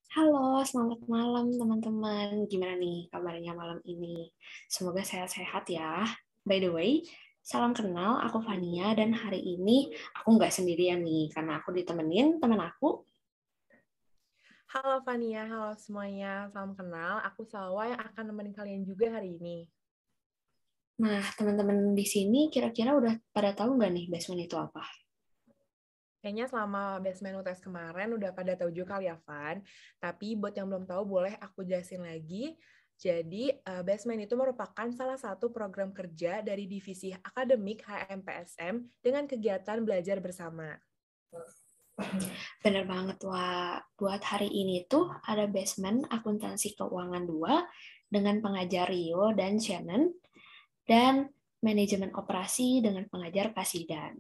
Halo, selamat malam teman-teman. Gimana nih kabarnya malam ini? Semoga sehat-sehat ya. By the way, salam kenal, aku Fania dan hari ini aku nggak sendirian nih karena aku ditemenin teman aku. Halo Fania, halo semuanya. Salam kenal, aku Salwa yang akan nemenin kalian juga hari ini. Nah, teman-teman di sini kira-kira udah pada tahu nggak nih basement itu apa? Kayaknya selama basement UTS kemarin udah pada tahu juga kali ya, Van. Tapi buat yang belum tahu, boleh aku jelasin lagi. Jadi, basement itu merupakan salah satu program kerja dari divisi akademik HMPSM dengan kegiatan belajar bersama. Bener banget, Wak. Buat hari ini tuh ada basement akuntansi keuangan 2 dengan pengajar Rio dan Shannon dan manajemen operasi dengan pengajar Kasidan.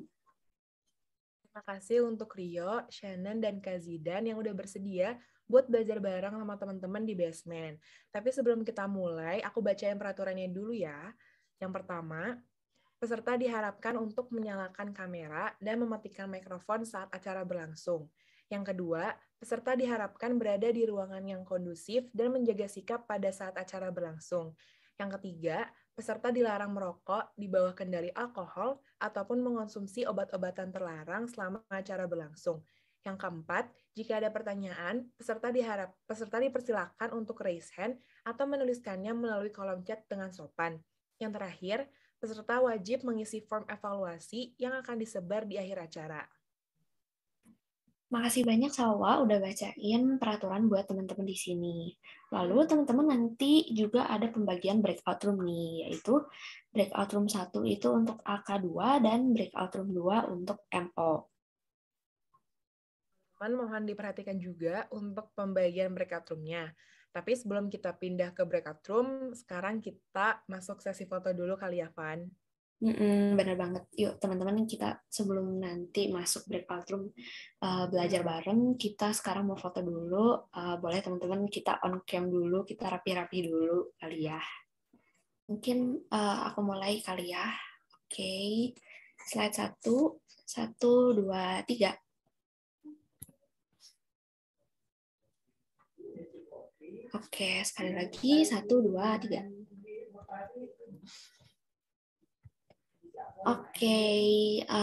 Terima kasih untuk Rio, Shannon, dan Kak Zidan yang udah bersedia buat belajar bareng sama teman-teman di basement. Tapi sebelum kita mulai, aku bacain peraturannya dulu ya. Yang pertama, peserta diharapkan untuk menyalakan kamera dan mematikan mikrofon saat acara berlangsung. Yang kedua, peserta diharapkan berada di ruangan yang kondusif dan menjaga sikap pada saat acara berlangsung. Yang ketiga, peserta dilarang merokok di bawah kendali alkohol ataupun mengonsumsi obat-obatan terlarang selama acara berlangsung. Yang keempat, jika ada pertanyaan, peserta dipersilakan untuk raise hand atau menuliskannya melalui kolom chat dengan sopan. Yang terakhir, peserta wajib mengisi form evaluasi yang akan disebar di akhir acara. Makasih banyak Salwa udah bacain peraturan buat teman-teman di sini. Lalu teman-teman nanti juga ada pembagian breakout room nih, yaitu breakout room 1 itu untuk AK2 dan breakout room 2 untuk MO. Mohon diperhatikan juga untuk pembagian breakout room-nya. Tapi sebelum kita pindah ke breakout room, sekarang kita masuk sesi foto dulu kali ya, Van. Bener banget. Yuk teman-teman kita sebelum nanti masuk breakout room belajar bareng, kita sekarang mau foto dulu. Boleh teman-teman kita on cam dulu, kita rapi-rapi dulu kali ya. Mungkin aku mulai kali ya. Oke, slide 1, 1, 2, 3. Oke, sekali lagi, 1, 2, 3. Oke,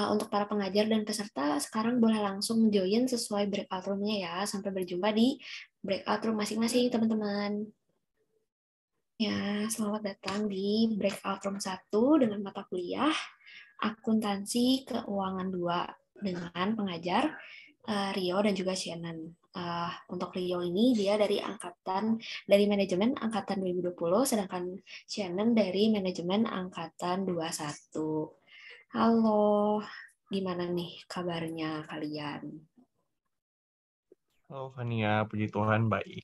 untuk para pengajar dan peserta sekarang boleh langsung join sesuai breakout room-nya ya. Sampai berjumpa di breakout room masing-masing, teman-teman. Ya, selamat datang di breakout room 1 dengan mata kuliah Akuntansi Keuangan 2 dengan pengajar Rio dan juga Shannon. Untuk Rio ini dia dari manajemen angkatan 2020, sedangkan Shannon dari manajemen angkatan 21. Halo, gimana nih kabarnya kalian? Halo Fania, puji Tuhan baik.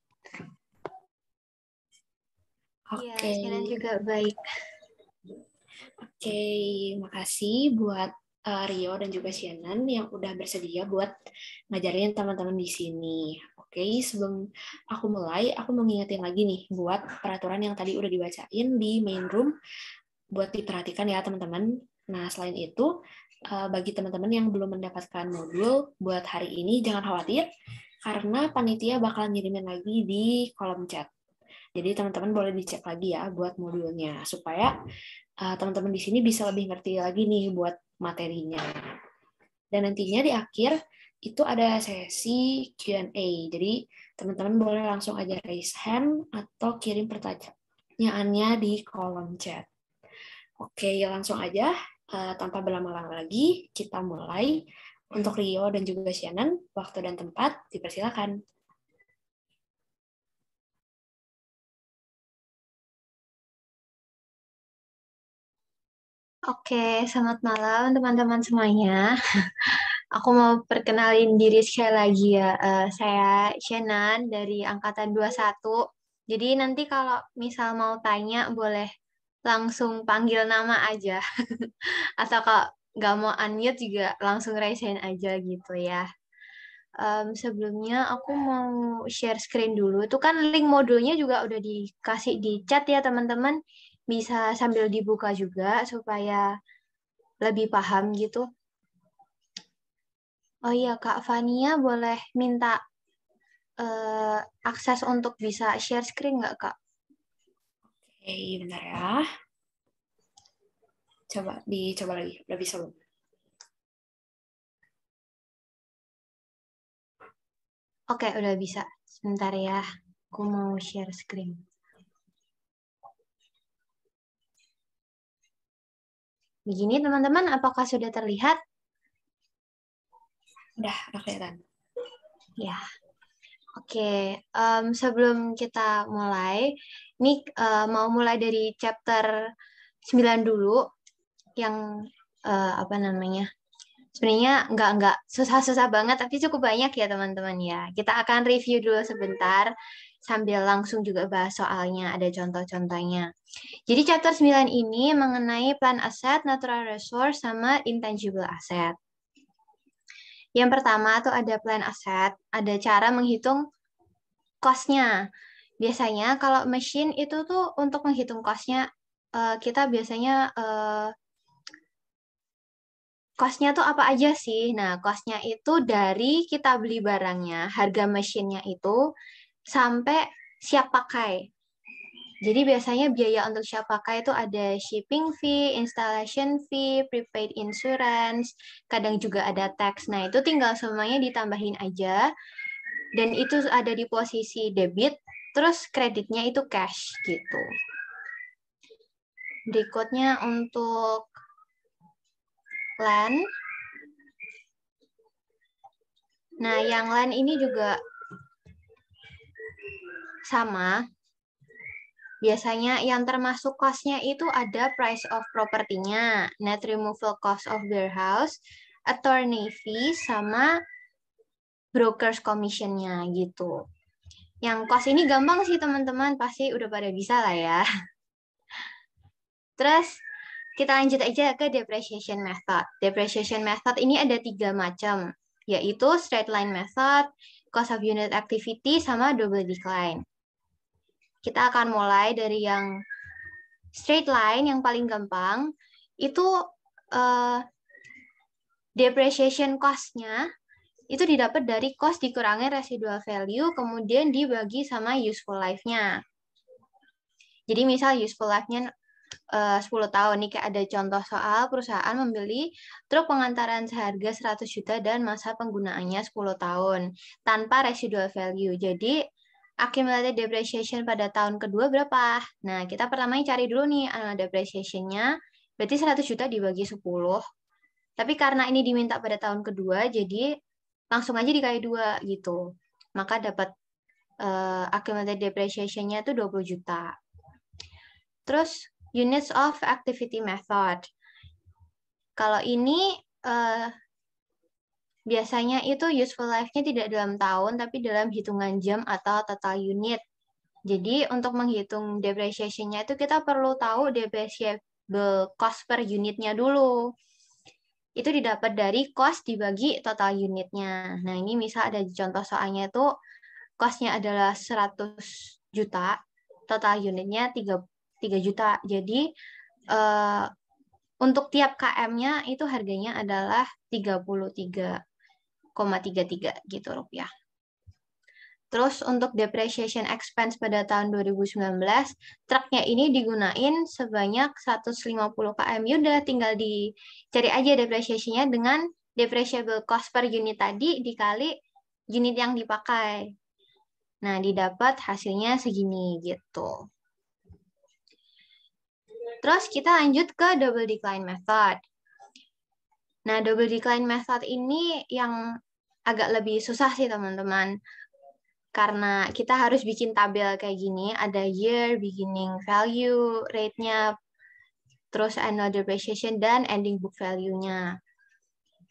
Iya, Oke, Shannon juga baik. Oke, makasih buat Rio dan juga Shannon yang udah bersedia buat ngajarin teman-teman di sini. Oke, sebelum aku mulai, aku mau ngingetin lagi nih buat peraturan yang tadi udah dibacain di main room buat diperhatikan ya teman-teman. Nah, selain itu, bagi teman-teman yang belum mendapatkan modul buat hari ini, jangan khawatir karena panitia bakal ngirimin lagi di kolom chat. Jadi teman-teman boleh dicek lagi ya buat modulnya supaya teman-teman di sini bisa lebih ngerti lagi nih buat materinya. Dan nantinya di akhir itu ada sesi Q&A. Jadi teman-teman boleh langsung aja raise hand atau kirim pertanyaannya di kolom chat. Oke, langsung aja tanpa berlama-lama lagi kita mulai. Untuk Rio dan juga Shannon, waktu dan tempat dipersilakan. Oke, selamat malam teman-teman semuanya. Aku mau perkenalin diri sekali lagi ya. Saya Shannon dari Angkatan 21. Jadi nanti kalau misal mau tanya boleh langsung panggil nama aja. Atau kalau nggak mau unmute juga langsung raise hand aja gitu ya. Sebelumnya aku mau share screen dulu. Itu kan link modulnya juga udah dikasih di chat ya teman-teman. Bisa sambil dibuka juga supaya lebih paham gitu. Oh iya Kak Fania boleh minta akses untuk bisa share screen nggak, Kak? Oke, bentar ya. Dicoba lagi. Udah bisa belum? Oke, udah bisa. Sebentar ya. Aku mau share screen. Begini, teman-teman, apakah sudah terlihat? Udah kelihatan. Ya. Oke, sebelum kita mulai, ini mau mulai dari chapter 9 dulu, yang apa namanya? Sebenarnya nggak susah-susah banget, tapi cukup banyak ya teman-teman ya. Kita akan review dulu sebentar, sambil langsung juga bahas soalnya, ada contoh-contohnya. Jadi chapter 9 ini mengenai plant asset, natural resource, sama intangible asset. Yang pertama tuh ada plant asset, ada cara menghitung cost-nya. Biasanya kalau mesin itu tuh untuk menghitung cost-nya, kita biasanya cost-nya tuh apa aja sih? Nah, cost-nya itu dari kita beli barangnya, harga mesinnya itu, sampai siap pakai. Jadi biasanya biaya untuk siap pakai itu ada shipping fee, installation fee, prepaid insurance, kadang juga ada tax. Nah, itu tinggal semuanya ditambahin aja. Dan itu ada di posisi debit, terus kreditnya itu cash gitu. Berikutnya untuk land. Nah, yang land ini juga sama. Biasanya yang termasuk cost-nya itu ada price of property-nya, net removal cost of warehouse, attorney fee, sama broker's commission-nya gitu. Yang cost ini gampang sih teman-teman, pasti udah pada bisa lah ya. Terus kita lanjut aja ke depreciation method. Depreciation method ini ada 3 macam, yaitu straight line method, cost of unit activity, sama double decline. Kita akan mulai dari yang straight line, yang paling gampang. Itu depreciation cost-nya itu didapat dari cost dikurangi residual value, kemudian dibagi sama useful life-nya. Jadi misal useful life-nya 10 tahun. Nih kayak ada contoh soal perusahaan membeli truk pengantaran seharga 100 juta dan masa penggunaannya 10 tahun tanpa residual value. Jadi accumulated depreciation pada tahun kedua berapa? Nah, kita pertama cari dulu nih depreciation-nya. Berarti 100 juta dibagi 10. Tapi karena ini diminta pada tahun kedua, jadi langsung aja dikali 2 gitu. Maka dapat accumulated depreciation-nya itu 20 juta. Terus units of activity method. Kalau ini biasanya itu useful life-nya tidak dalam tahun, tapi dalam hitungan jam atau total unit. Jadi untuk menghitung depreciation-nya itu kita perlu tahu depreciable cost per unitnya dulu. Itu didapat dari cost dibagi total unitnya. Nah ini misal ada contoh soalnya itu cost-nya adalah 100 juta, total unitnya 3 juta. Jadi untuk tiap KM-nya itu harganya adalah 33,33 gitu rupiah. Terus untuk depreciation expense pada tahun 2019, truknya ini digunain sebanyak 150 km. Udah tinggal dicari aja depreciation-nya dengan depreciable cost per unit tadi dikali unit yang dipakai. Nah, didapat hasilnya segini gitu. Terus kita lanjut ke double decline method. Nah, double decline method ini yang agak lebih susah sih teman-teman. Karena kita harus bikin tabel kayak gini, ada year, beginning value, rate-nya, terus annual depreciation, dan ending book value-nya.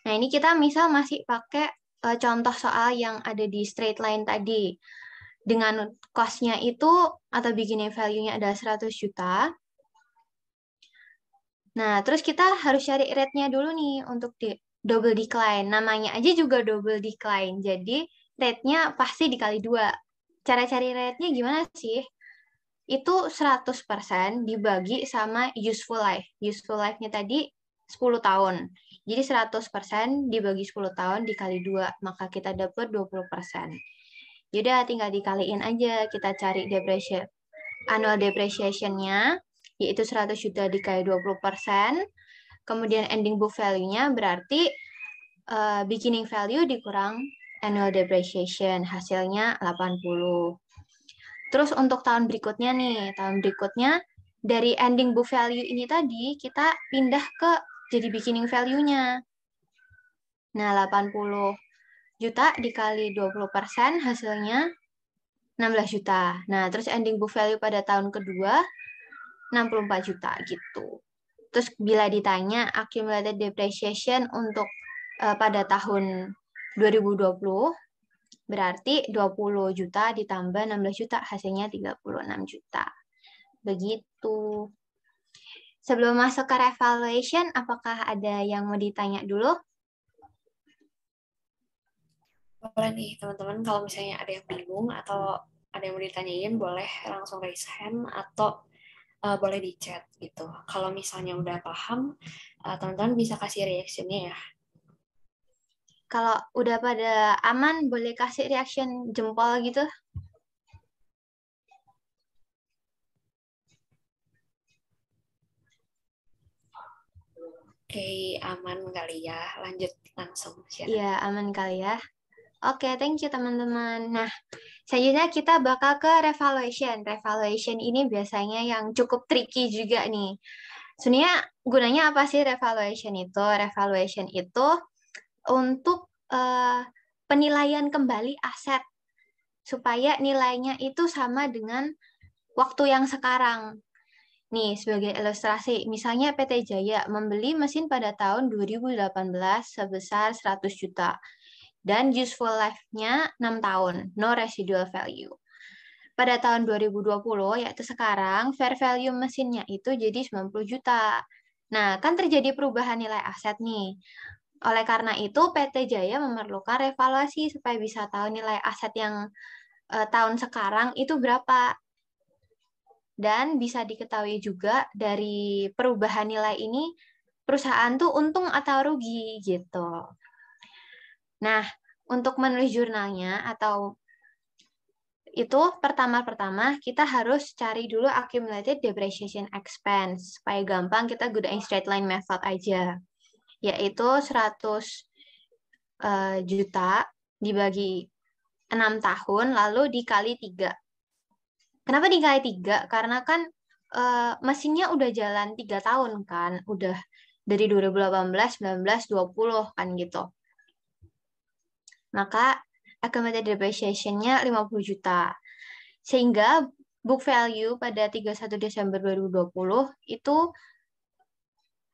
Nah, ini kita misal masih pakai contoh soal yang ada di straight line tadi. Dengan cost-nya itu, atau beginning value-nya ada 100 juta, nah, terus kita harus cari rate-nya dulu nih untuk double decline. Namanya aja juga double decline. Jadi, rate-nya pasti dikali 2. Cara cari rate-nya gimana sih? Itu 100% dibagi sama useful life. Useful life-nya tadi 10 tahun. Jadi 100% dibagi 10 tahun dikali 2. Maka kita dapat 20%. Yaudah, tinggal dikaliin aja. Kita cari annual depreciation-nya, yaitu 100 juta dikali 20%. Kemudian ending book value-nya berarti beginning value dikurang annual depreciation. Hasilnya 80. Terus untuk tahun berikutnya nih, dari ending book value ini tadi, kita pindah ke jadi beginning value-nya. Nah, 80 juta dikali 20% hasilnya 16 juta. Nah, terus ending book value pada tahun kedua 64 juta gitu. Terus bila ditanya accumulated depreciation untuk pada tahun 2020, berarti 20 juta ditambah 16 juta, hasilnya 36 juta. Begitu. Sebelum masuk ke revaluation, apakah ada yang mau ditanya dulu? Boleh nih teman-teman, kalau misalnya ada yang bingung atau ada yang mau ditanyain, boleh langsung raise hand atau boleh di chat gitu. Kalau misalnya udah paham, teman-teman bisa kasih reaction-nya ya. Kalau udah pada aman, boleh kasih reaction jempol gitu. Oke, aman kali ya. Lanjut langsung. Iya, aman kali ya. Oke, thank you teman-teman. Nah, selanjutnya kita bakal ke revaluation. Revaluation ini biasanya yang cukup tricky juga nih. Sebenarnya gunanya apa sih revaluation itu? Revaluation itu untuk penilaian kembali aset supaya nilainya itu sama dengan waktu yang sekarang. Nih, sebagai ilustrasi, misalnya PT Jaya membeli mesin pada tahun 2018 sebesar 100 juta dan useful life-nya 6 tahun, no residual value. Pada tahun 2020, yaitu sekarang, fair value mesinnya itu jadi 90 juta. Nah, kan terjadi perubahan nilai aset nih. Oleh karena itu, PT Jaya memerlukan revaluasi supaya bisa tahu nilai aset yang tahun sekarang itu berapa. Dan bisa diketahui juga dari perubahan nilai ini, perusahaan tuh untung atau rugi gitu. Nah, untuk menulis jurnalnya atau itu pertama-pertama kita harus cari dulu accumulated depreciation expense. Supaya gampang kita gunain straight line method aja. Yaitu 100 juta dibagi 6 tahun lalu dikali 3. Kenapa dikali 3? Karena kan mesinnya udah jalan 3 tahun kan. Udah dari 2018, 19, 20 kan gitu. Maka accumulated depreciation-nya 50 juta. Sehingga book value pada 31 Desember 2020 itu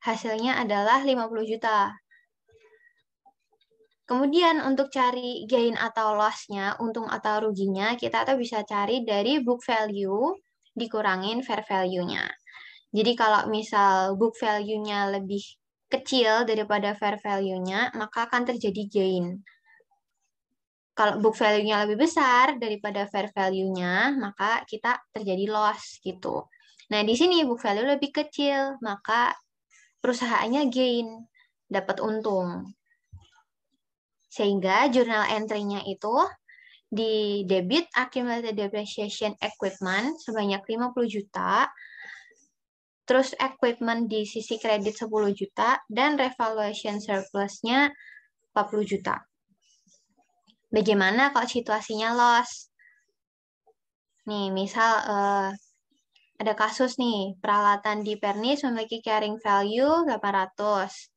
hasilnya adalah 50 juta. Kemudian untuk cari gain atau loss-nya, untung atau ruginya, kita tuh bisa cari dari book value dikurangin fair value-nya. Jadi kalau misal book value-nya lebih kecil daripada fair value-nya, maka akan terjadi gain. Kalau book value-nya lebih besar daripada fair value-nya, maka kita terjadi loss gitu. Nah, di sini book value lebih kecil, maka perusahaannya gain, dapat untung. Sehingga jurnal entry-nya itu di debit accumulated depreciation equipment sebanyak 50 juta, terus equipment di sisi kredit 10 juta, dan revaluation surplus-nya 40 juta. Bagaimana kalau situasinya loss? Nih, misal ada kasus nih, peralatan di Pernis memiliki carrying value 800.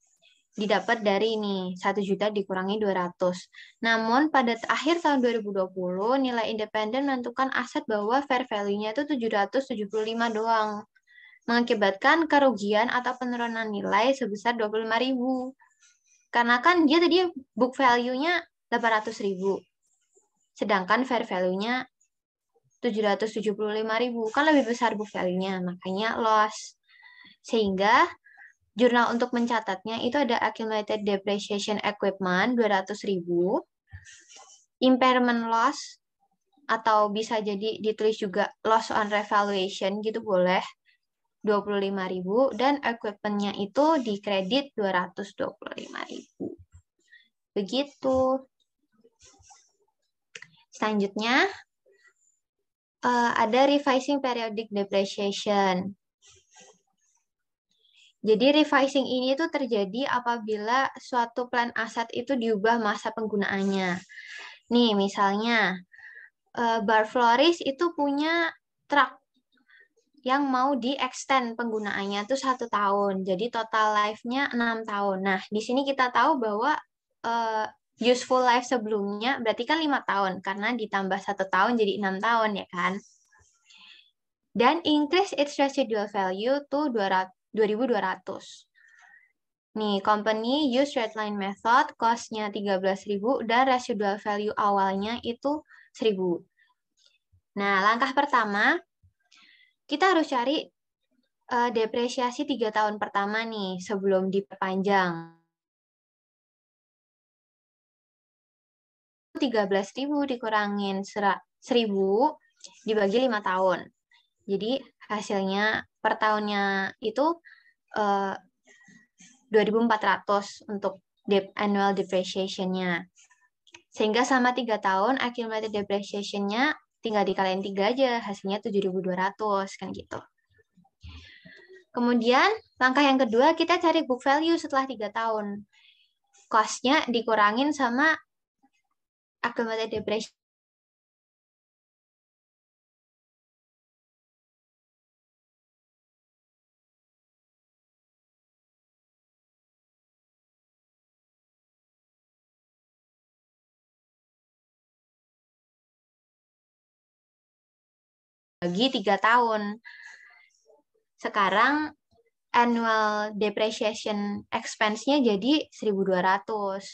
Didapat dari ini 1 juta dikurangi 200. Namun pada akhir tahun 2020 nilai independen menentukan aset bahwa fair value-nya itu 775 doang. Mengakibatkan kerugian atau penurunan nilai sebesar 25.000. Karena kan dia tadi book value-nya 800.000. Sedangkan fair value-nya 775.000. Kan lebih besar book value-nya, makanya loss. Sehingga jurnal untuk mencatatnya itu ada accumulated depreciation equipment 200.000, impairment loss atau bisa jadi ditulis juga loss on revaluation gitu boleh 25.000 dan equipment-nya itu dikredit 225.000. Begitu. Selanjutnya, ada revising periodic depreciation. Jadi revising ini tuh terjadi apabila suatu plan aset itu diubah masa penggunaannya. Nih, misalnya Bar Floris itu punya truk yang mau di-extend penggunaannya tuh 1 tahun. Jadi total life-nya 6 tahun. Nah, di sini kita tahu bahwa useful life sebelumnya berarti kan 5 tahun, karena ditambah 1 tahun jadi 6 tahun ya kan. Dan increase its residual value to 2.200. Nih, company use straight-line method, cost-nya 13.000 dan residual value awalnya itu 1.000. Nah, langkah pertama, kita harus cari depresiasi 3 tahun pertama nih sebelum diperpanjang. 13.000 dikurangin 1.000 dibagi 5 tahun. Jadi hasilnya per tahunnya itu 2.400 untuk annual depreciation-nya. Sehingga selama 3 tahun accumulated depreciation-nya tinggal dikaliin 3 aja, hasilnya 7.200 kan gitu. Kemudian langkah yang kedua kita cari book value setelah 3 tahun. Cost-nya dikurangin sama accumulated depreciation. Bagi 3 tahun. Sekarang annual depreciation expense-nya jadi 1.200.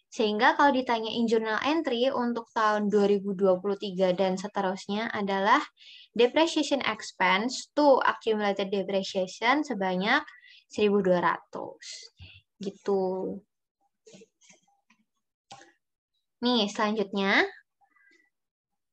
Sehingga kalau ditanyain journal entry untuk tahun 2023 dan seterusnya adalah depreciation expense to accumulated depreciation sebanyak 1.200. Gitu. Nih, selanjutnya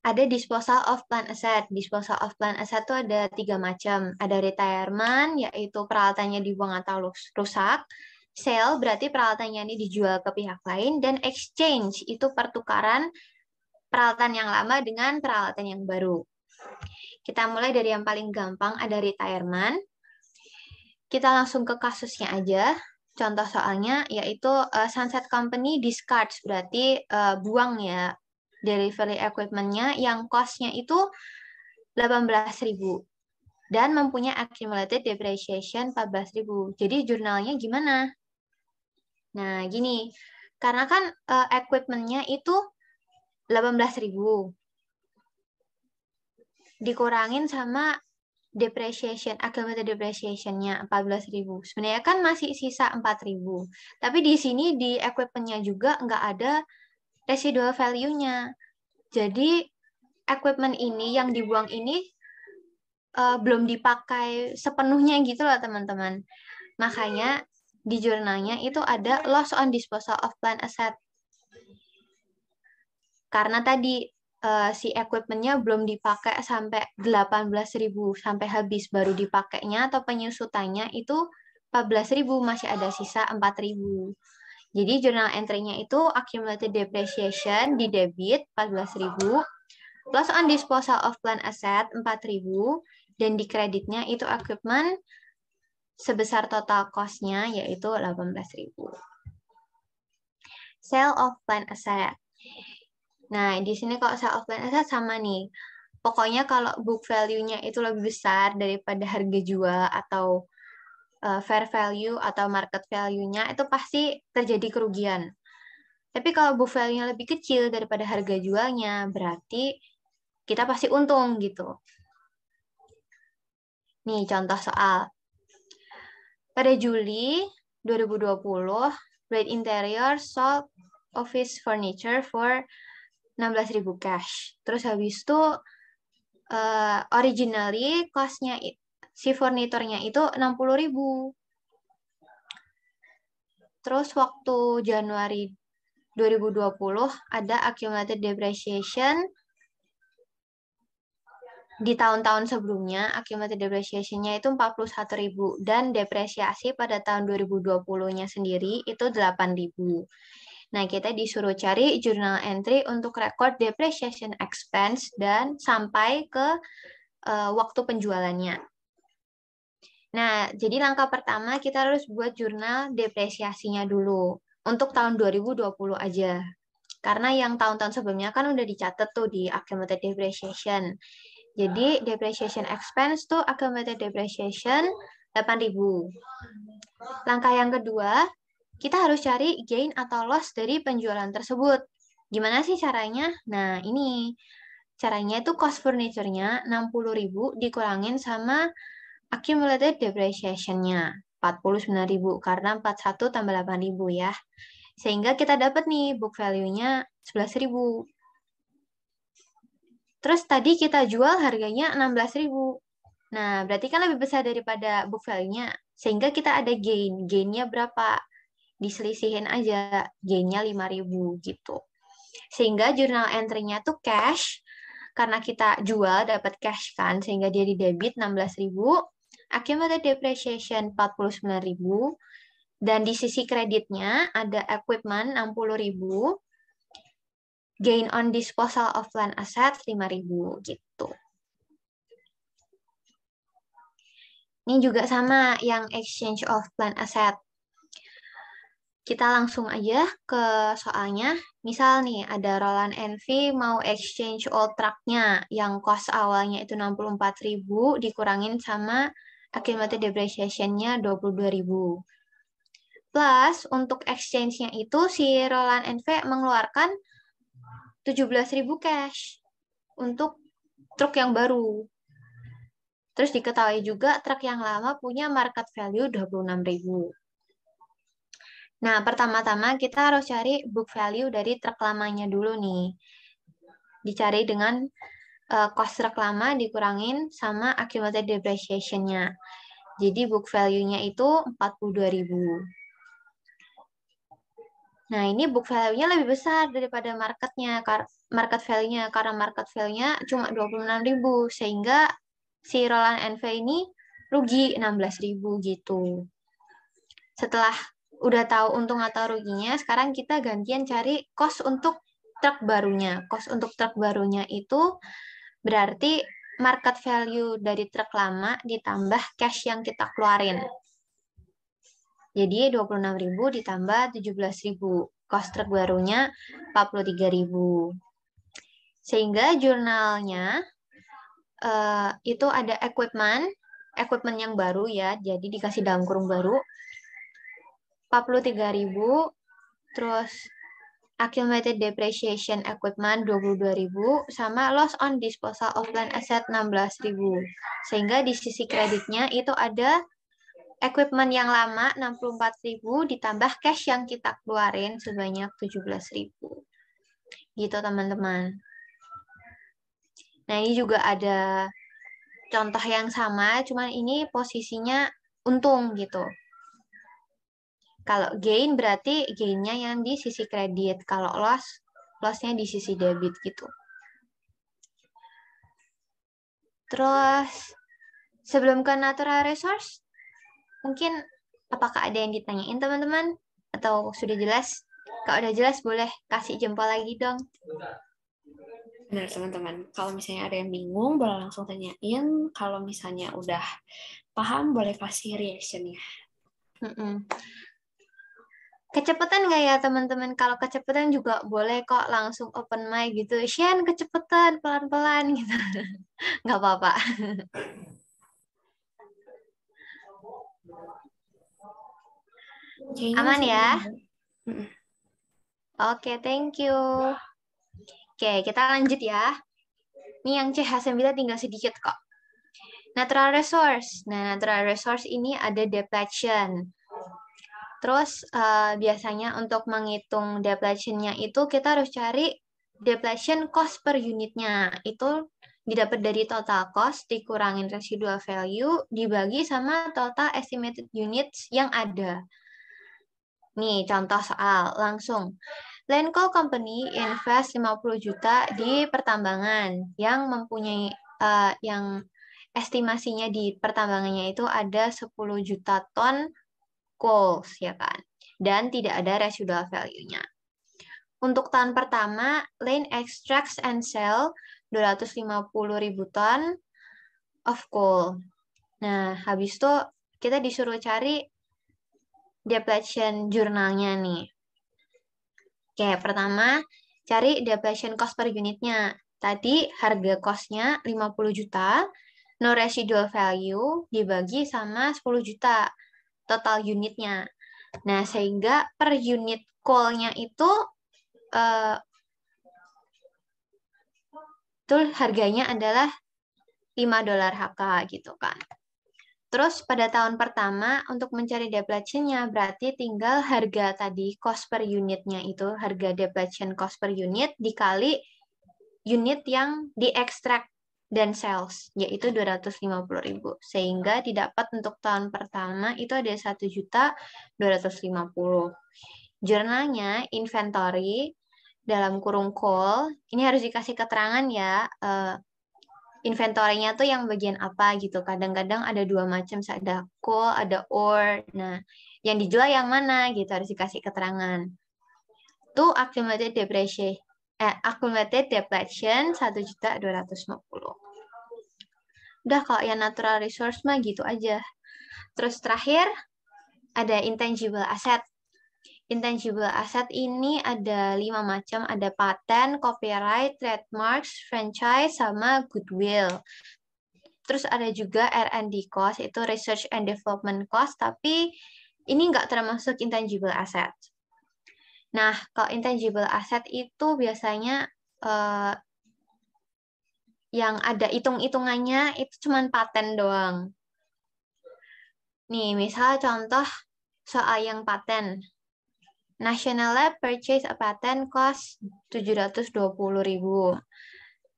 ada disposal of plant asset. Disposal of plant asset itu ada 3 macam. Ada retirement, yaitu peralatannya dibuang atau rusak. Sale, berarti peralatannya ini dijual ke pihak lain. Dan exchange, itu pertukaran peralatan yang lama dengan peralatan yang baru. Kita mulai dari yang paling gampang, ada retirement. Kita langsung ke kasusnya aja. Contoh soalnya, yaitu Sunset Company discards, berarti buang ya. Delivery equipment-nya yang cost-nya itu 18.000 dan mempunyai accumulated depreciation 14.000. Jadi jurnalnya gimana? Nah, gini. Karena kan equipment-nya itu 18.000. Dikurangin sama depreciation, accumulated depreciation-nya 14.000. Sebenarnya kan masih sisa 4.000. Tapi di sini di equipment-nya juga nggak ada residual value-nya. Jadi equipment ini yang dibuang ini belum dipakai sepenuhnya gitu loh teman-teman. Makanya di jurnalnya itu ada loss on disposal of plant asset. Karena tadi si equipment-nya belum dipakai sampai 18.000 sampai habis, baru dipakainya atau penyusutannya itu 14.000, masih ada sisa 4.000. Jadi jurnal entry-nya itu accumulated depreciation di debit 14.000, loss on disposal of plant asset 4.000, dan di kreditnya itu equipment sebesar total cost-nya yaitu 18.000. Sale of plant asset. Nah, di sini kalau sale of plant asset sama nih. Pokoknya kalau book value-nya itu lebih besar daripada harga jual atau fair value atau market value-nya, itu pasti terjadi kerugian. Tapi kalau book value-nya lebih kecil daripada harga jualnya, berarti kita pasti untung gitu. Nih, contoh soal. Pada Juli 2020, Blade Interior sold office furniture for 16.000 cash. Terus habis itu, originally cost-nya si furniturnya itu 60.000. Terus waktu Januari 2020 ada accumulated depreciation di tahun-tahun sebelumnya, accumulated depreciation-nya itu 41.000 dan depresiasi pada tahun 2020-nya sendiri itu 8.000. Nah, kita disuruh cari journal entry untuk record depreciation expense dan sampai ke waktu penjualannya. Nah, jadi langkah pertama kita harus buat jurnal depresiasinya dulu. Untuk tahun 2020 aja. Karena yang tahun-tahun sebelumnya kan udah dicatat tuh di accumulated depreciation. Jadi depreciation expense tuh accumulated depreciation 8.000. Langkah yang kedua, kita harus cari gain atau loss dari penjualan tersebut. Gimana sih caranya? Nah, ini caranya itu cost furniture-nya 60.000 dikurangin sama accumulated depreciation-nya 49.000 karena 41 tambah 8.000 ya. Sehingga kita dapat nih book value-nya 11.000. Terus tadi kita jual harganya 16.000. Nah, berarti kan lebih besar daripada book value-nya. Sehingga kita ada gain. Gain-nya berapa? Diselisihin aja. Gain-nya 5.000 gitu. Sehingga journal entry-nya tuh cash. Karena kita jual dapat cash kan. Sehingga dia di debit 16.000. Accumulated depreciation 49.000. Dan di sisi kreditnya ada equipment 60.000. Gain on disposal of land assets 5.000 gitu. Ini juga sama yang exchange of plant asset. Kita langsung aja ke soalnya. Misal nih ada Roland NV mau exchange old truck-nya yang cost awalnya itu 64.000 dikurangin sama accumulated depreciation-nya 22.000. Plus untuk exchange-nya itu si Roland NV mengeluarkan 17.000 cash untuk truk yang baru. Terus diketahui juga truk yang lama punya market value 26.000. Nah, pertama-tama kita harus cari book value dari truk lamanya dulu nih. Dicari dengan cost truk lama dikurangin sama accumulated depreciation-nya. Jadi book value-nya itu 42.000. Nah, ini book value-nya lebih besar daripada market-nya, market value-nya. Karena market value-nya cuma 26.000. Sehingga si Roland NV ini rugi 16.000 gitu. Setelah udah tahu untung atau ruginya, sekarang kita gantian cari cost untuk truk barunya. Cost untuk truk barunya itu berarti market value dari truk lama ditambah cash yang kita keluarin. Jadi 26.000 ditambah 17.000. Cost truk barunya 43.000. Sehingga jurnalnya itu ada equipment yang baru ya, jadi dikasih dalam kurung baru 43.000, terus accumulated depreciation equipment 22.000, sama loss on disposal of land asset 16.000. Sehingga di sisi kreditnya itu ada equipment yang lama 64.000 ditambah cash yang kita keluarin sebanyak 17.000. Gitu teman-teman. Nah, ini juga ada contoh yang sama, cuman ini posisinya untung gitu. Kalau gain berarti gainnya yang di sisi kredit. Kalau loss-nya di sisi debit gitu. Terus, sebelum ke natural resource, mungkin apakah ada yang ditanyain teman-teman? Atau sudah jelas? Kalau udah jelas boleh kasih jempol lagi dong. Benar teman-teman. Kalau misalnya ada yang bingung, boleh langsung tanyain. Kalau misalnya udah paham, boleh kasih reaction-nya. Kecepatan nggak ya teman-teman? Kalau kecepatan juga boleh kok langsung open mic gitu. Shen, kecepatan, pelan-pelan gitu. Nggak apa-apa. Aman ya? Oke, thank you. Oke, kita lanjut ya. Ini yang CH9 tinggal sedikit kok. Natural resource. Nah, natural resource ini ada depletion. Terus biasanya untuk menghitung depletion-nya itu kita harus cari depletion cost per unitnya. Itu didapat dari total cost dikurangin residual value dibagi sama total estimated units yang ada. Nih contoh soal langsung. Land Coal Company invest 50 juta di pertambangan yang mempunyai yang estimasinya di pertambangannya itu ada 10 juta ton coals, ya kan? Dan tidak ada residual value-nya. Untuk tahun pertama, Lane extracts and sell 250.000 ton of coal. Nah, habis itu kita disuruh cari depletion jurnalnya nih. Oke, pertama cari depletion cost per unitnya. Tadi harga cost-nya 50 juta, no residual value dibagi sama 10 juta total unitnya. Nah, sehingga per unit coal-nya itu harganya adalah $5 HK gitu kan. Terus pada tahun pertama untuk mencari depletion-nya berarti tinggal harga tadi cost per unitnya itu, harga depletion cost per unit dikali unit yang diekstrak dan sales, yaitu 250.000. Sehingga didapat untuk tahun pertama itu ada 1.250.000. Jurnalnya inventory dalam kurung coal, ini harus dikasih keterangan ya, inventory-nya tuh yang bagian apa gitu. Kadang-kadang ada dua macam, ada coal, ada ore. Nah, yang dijual yang mana gitu harus dikasih keterangan. Tuh accumulated depletion 1.250.000. Udah kalau yang natural resource mah gitu aja. Terus terakhir ada intangible asset. Intangible asset ini ada 5 macam, ada patent, copyright, trademarks, franchise, sama goodwill. Terus ada juga R&D cost, itu research and development cost, tapi ini nggak termasuk intangible asset. Nah, kalau intangible asset itu biasanya yang ada hitung-hitungannya itu cuma paten doang. Nih, misal contoh soal yang paten. National Lab purchase a patent cost 720.000.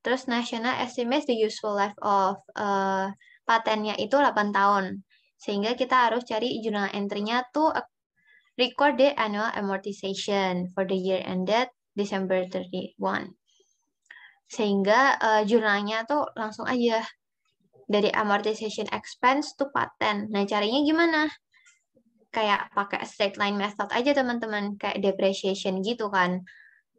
Terus National estimates the useful life of patennya itu 8 tahun. Sehingga kita harus cari jurnal entry-nya tuh record the annual amortization for the year ended December 31. Sehingga jurnalnya tuh langsung aja dari amortization expense to patent. Nah, caranya gimana? Kayak pakai straight line method aja teman-teman, kayak depreciation gitu kan.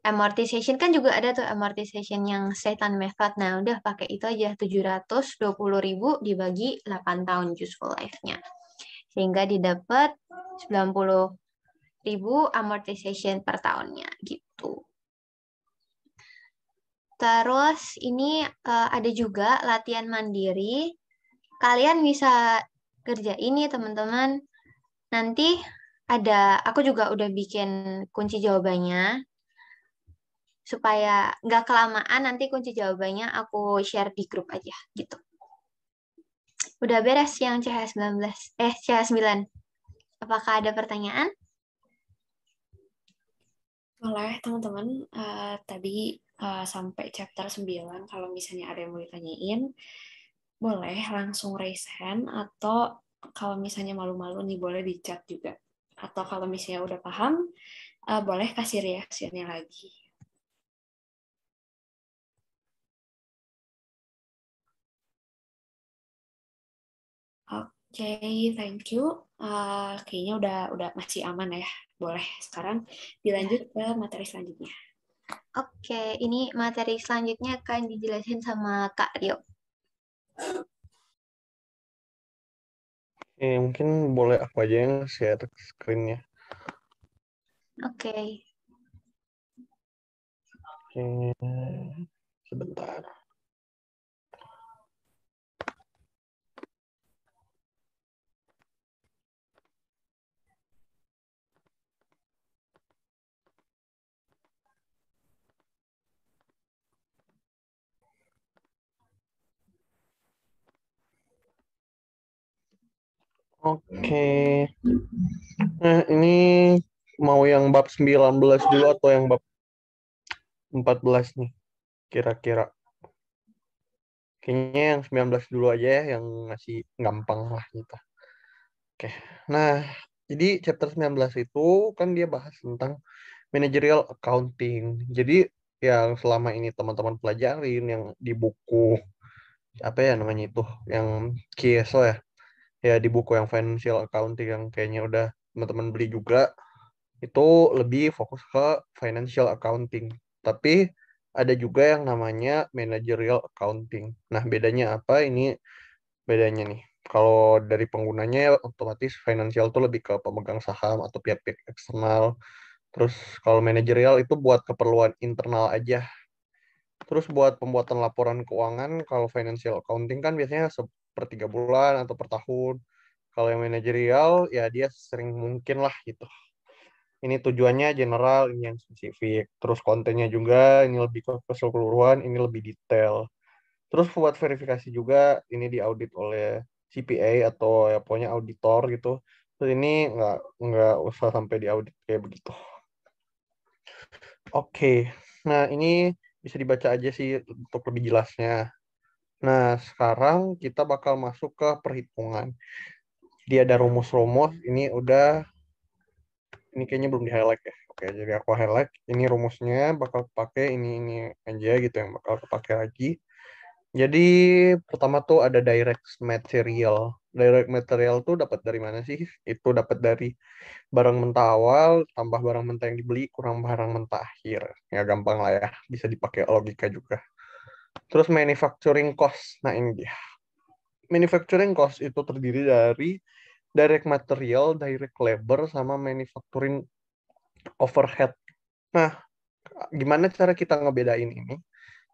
Amortization kan juga ada tuh amortization yang straight line method. Nah, udah pakai itu aja 720.000 dibagi 8 tahun useful life-nya. Sehingga didapat 90.000 amortization per tahunnya gitu. Terus ini ada juga latihan mandiri. Kalian bisa kerja ini teman-teman. Nanti aku juga udah bikin kunci jawabannya. Supaya nggak kelamaan, nanti kunci jawabannya aku share di grup aja gitu. Udah beres yang CH9. Apakah ada pertanyaan? Boleh teman-teman, tadi sampai chapter 9, kalau misalnya ada yang mau ditanyain, boleh langsung raise hand, atau kalau misalnya malu-malu nih boleh di chat juga. Atau kalau misalnya udah paham, boleh kasih reaksinya lagi. Oke, thank you. Kayaknya udah masih aman ya. Boleh sekarang dilanjut ke materi selanjutnya. Oke, ini materi selanjutnya akan dijelasin sama Kak Rio. Mungkin boleh aku aja yang share screen-nya. Oke. Sebentar. Oke. Nah, ini mau yang bab 19 dulu atau yang bab 14 nih? Kira-kira. Kayaknya yang 19 dulu aja ya, yang masih gampang lah gitu. Oke. Nah, jadi chapter 19 itu kan dia bahas tentang managerial accounting. Jadi yang selama ini teman-teman pelajarin yang di buku apa ya namanya itu, yang KSO ya. Ya di buku yang financial accounting yang kayaknya udah teman-teman beli juga. itu lebih fokus ke financial accounting. Tapi ada juga yang namanya managerial accounting. Nah, bedanya apa? Ini bedanya nih. Kalau dari penggunanya ya otomatis financial tuh lebih ke pemegang saham atau pihak-pihak eksternal. Terus kalau manajerial itu buat keperluan internal aja. Terus buat pembuatan laporan keuangan, kalau financial accounting kan biasanya per 3 bulan atau per tahun. Kalau yang manajerial ya dia sering mungkin lah gitu. Ini tujuannya general, ini yang spesifik. Terus kontennya juga ini lebih ke keseluruhan, ini lebih detail. Terus buat verifikasi juga ini diaudit oleh CPA atau ya pokoknya auditor gitu. Terus ini nggak usah sampai diaudit kayak begitu. Oke, nah ini bisa dibaca aja sih untuk lebih jelasnya. Nah, sekarang kita bakal masuk ke perhitungan. Dia ada rumus-rumus, ini kayaknya belum di-highlight ya. Oke, jadi aku highlight, ini rumusnya bakal pakai ini aja gitu yang bakal kepake lagi. Jadi pertama tuh ada direct material. Direct material tuh dapat dari mana sih? Itu dapat dari barang mentah awal tambah barang mentah yang dibeli kurang barang mentah akhir. Ya gampang lah ya, bisa dipakai logika juga. Terus manufacturing cost. Nah ini dia. Manufacturing cost itu terdiri dari direct material, direct labor, sama manufacturing overhead. Nah, gimana cara kita ngebedain ini?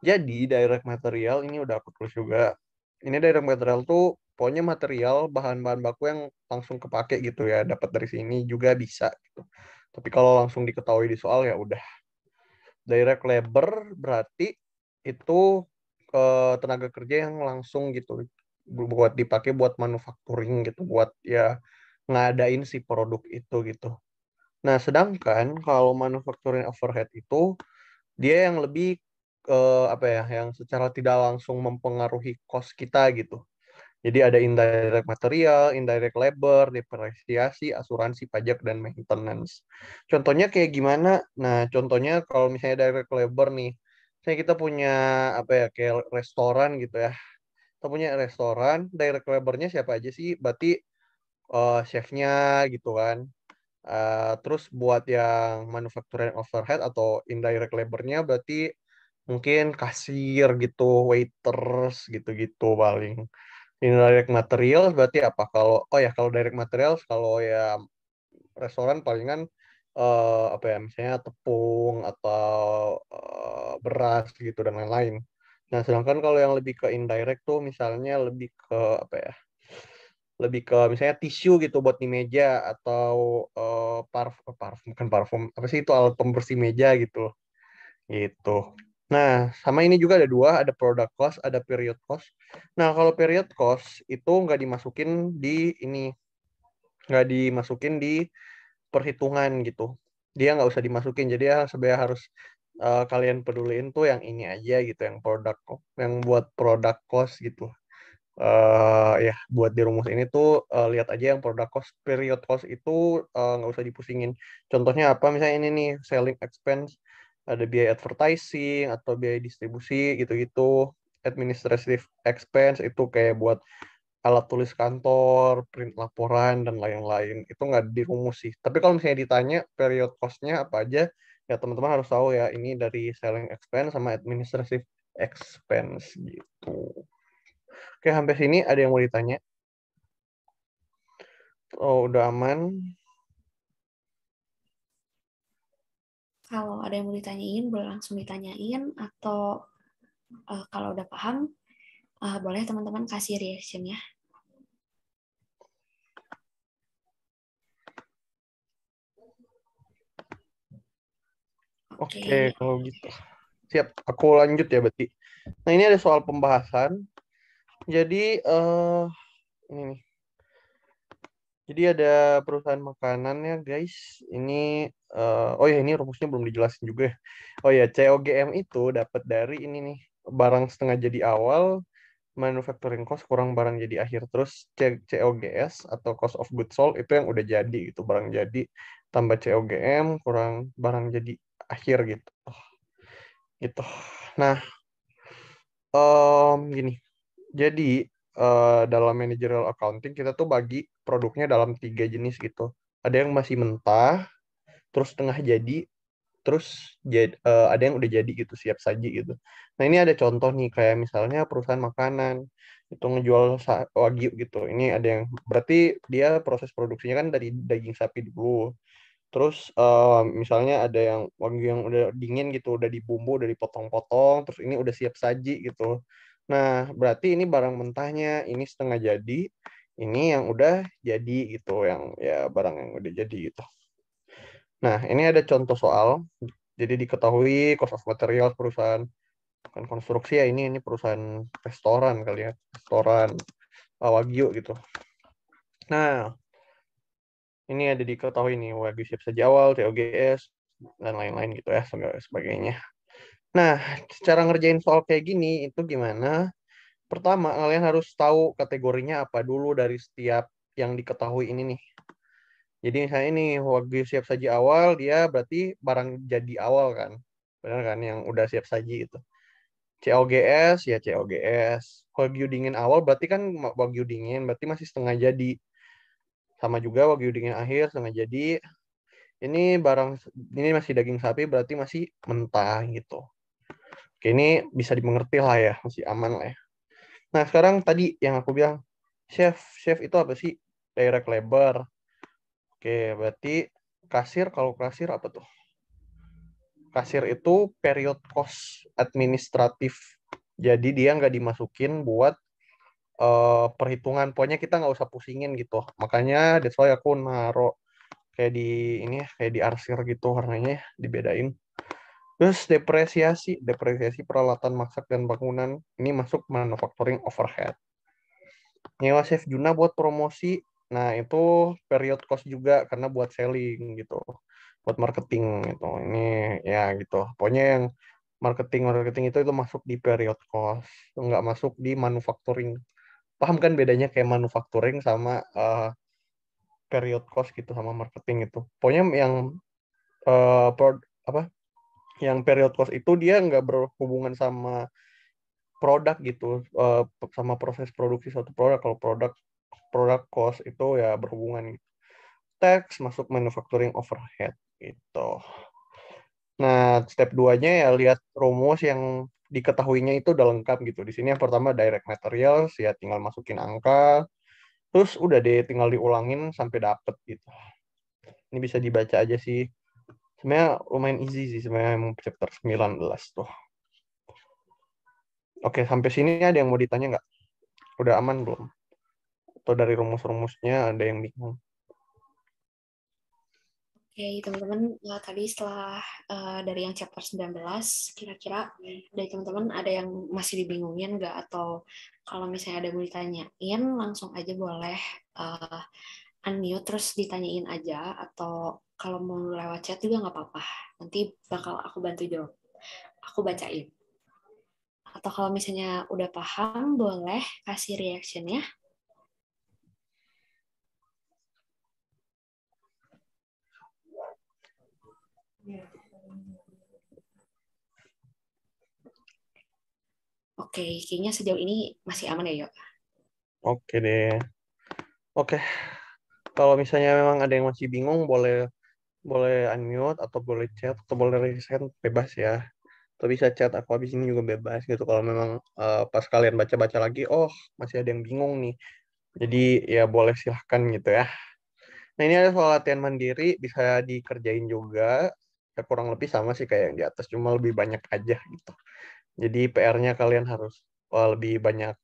Jadi direct material ini udah aku tulis juga. Ini direct material tuh pokoknya material bahan-bahan baku yang langsung kepake gitu ya, dapat dari sini juga bisa gitu. Tapi kalau langsung diketahui di soal ya udah. Direct labor berarti itu tenaga kerja yang langsung gitu buat dipakai buat manufacturing gitu, buat ya ngadain si produk itu gitu. Nah, sedangkan kalau manufacturing overhead itu dia yang lebih apa ya, yang secara tidak langsung mempengaruhi cost kita gitu. Jadi ada indirect material, indirect labor, depresiasi, asuransi, pajak, dan maintenance. Contohnya kayak gimana? Nah, contohnya kalau misalnya direct labor nih, misalnya kita punya apa ya, kayak restoran gitu ya. Kita punya restoran, direct labornya siapa aja sih? Berarti chefnya gitu kan. Terus buat yang manufacturing overhead atau indirect labornya berarti mungkin kasir gitu, waiters gitu-gitu paling. Indirect materials berarti apa? Kalau direct materials kalau ya restoran palingan apa ya misalnya tepung atau beras gitu dan lain-lain. Nah, sedangkan kalau yang lebih ke indirect tuh misalnya lebih ke apa ya? Lebih ke misalnya tisu gitu buat di meja atau parfum bukan parfum apa sih itu alat pembersih meja gitu gitu. Nah, sama ini juga ada dua, ada product cost, ada period cost. Nah, kalau period cost itu nggak dimasukin di perhitungan gitu. Dia nggak usah dimasukin, jadi ya sebenarnya harus kalian peduliin tuh yang ini aja gitu, yang yang buat product cost gitu. Ya buat di rumus ini tuh lihat aja yang product cost, period cost itu nggak usah dipusingin. Contohnya apa? Misalnya ini nih selling expense, ada biaya advertising atau biaya distribusi gitu-gitu. Administrative expense itu kayak buat alat tulis kantor, print laporan dan lain-lain. Itu nggak di rumus sih. Tapi kalau misalnya ditanya period cost-nya apa aja, ya teman-teman harus tahu ya ini dari selling expense sama administrative expense gitu. Oke, sampai sini ada yang mau ditanya? Oh, udah aman. Kalau ada yang mau ditanyain, boleh langsung ditanyain, atau kalau udah paham, boleh teman-teman kasih reaction ya. Oke, kalau gitu. Siap, aku lanjut ya berarti. Nah, ini ada soal pembahasan. Jadi, ini nih. Jadi ada perusahaan makanannya, guys. Ini, oh ya ini rumusnya belum dijelasin juga ya. Oh ya, COGM itu dapat dari ini nih, barang setengah jadi awal, manufacturing cost kurang barang jadi akhir. Terus COGS atau cost of goods sold itu yang udah jadi gitu, barang jadi tambah COGM kurang barang jadi akhir gitu. Gitu. Nah, gini. Jadi dalam managerial accounting kita tuh bagi produknya dalam 3 jenis gitu. Ada yang masih mentah, terus setengah jadi, terus ada yang udah jadi gitu, siap saji gitu. Nah ini ada contoh nih, kayak misalnya perusahaan makanan itu ngejual wagyu gitu. Ini ada yang berarti dia proses produksinya kan dari daging sapi dulu. Terus misalnya ada yang wagyu yang udah dingin gitu, udah dibumbu, udah dipotong-potong, terus ini udah siap saji gitu. Nah, berarti ini barang mentahnya, ini setengah jadi, ini yang udah jadi gitu, yang ya barang yang udah jadi gitu. Nah, ini ada contoh soal. Jadi diketahui cost of material perusahaan, bukan konstruksi ya, ini perusahaan restoran kali ya, restoran wagyu gitu. Nah, ini ada diketahui nih wagyu siap saji awal, TOGS, dan lain-lain gitu ya, sebagainya. Nah, cara ngerjain soal kayak gini itu gimana? Pertama, kalian harus tahu kategorinya apa dulu dari setiap yang diketahui ini nih. Jadi misalnya ini wagyu siap saji awal, dia berarti barang jadi awal kan. Benar kan, yang udah siap saji itu. COGS, ya COGS. Wagyu dingin awal berarti kan wagyu dingin, berarti masih setengah jadi. Sama juga wagyu dingin akhir, setengah jadi. Ini masih daging sapi, berarti masih mentah gitu. Oke, ini bisa dimengerti lah ya, masih aman lah ya. Nah, sekarang tadi yang aku bilang, chef itu apa sih? Direct labor. Oke, berarti kalau kasir apa tuh? Kasir itu period cost administratif. Jadi dia nggak dimasukin buat perhitungan. Pokoknya kita nggak usah pusingin gitu. Makanya that's why aku naruh kayak di ini ya, kayak di arsir gitu warnanya dibedain. Terus depresiasi peralatan masak dan bangunan ini masuk manufacturing overhead. Nyewa chef Juna buat promosi, nah itu period cost juga karena buat selling gitu, buat marketing gitu. Ini ya gitu. Pokoknya yang marketing itu masuk di period cost, nggak masuk di manufacturing. Paham kan bedanya kayak manufacturing sama period cost gitu sama marketing itu. Pokoknya yang apa? Yang period cost itu dia nggak berhubungan sama produk gitu, sama proses produksi suatu produk. Kalau produk cost itu ya berhubungan gitu. Tax masuk manufacturing overhead gitu. Nah, step 2-nya ya lihat rumus yang diketahuinya itu udah lengkap gitu. Di sini yang pertama direct materials, ya tinggal masukin angka, terus udah deh tinggal diulangin sampai dapet gitu. Ini bisa dibaca aja sih. Sebenarnya lumayan easy sih sebenarnya yang chapter 19 tuh. Oke, sampai sini ada yang mau ditanya nggak? Udah aman belum? Atau dari rumus-rumusnya ada yang bingung? Oke, teman-teman, tadi setelah dari yang chapter 19, kira-kira dari teman-teman ada yang masih dibingungin nggak? Atau kalau misalnya ada yang mau ditanyain, langsung aja boleh unmute terus ditanyain aja. Atau kalau mau lewat chat juga nggak apa-apa. Nanti bakal aku bantu jawab. Aku bacain. Atau kalau misalnya udah paham, boleh kasih reaction ya. Oke, kayaknya sejauh ini masih aman ya, Yok? Oke deh. Oke, kalau misalnya memang ada yang masih bingung, boleh unmute atau boleh chat atau boleh resend, bebas ya. Atau bisa chat aku habis ini juga bebas gitu. Kalau memang pas kalian baca-baca lagi, oh masih ada yang bingung nih. Jadi ya boleh silahkan gitu ya. Nah ini ada soal latihan mandiri, bisa dikerjain juga. Ya kurang lebih sama sih kayak yang di atas, cuma lebih banyak aja gitu. Jadi PR-nya kalian harus lebih banyak,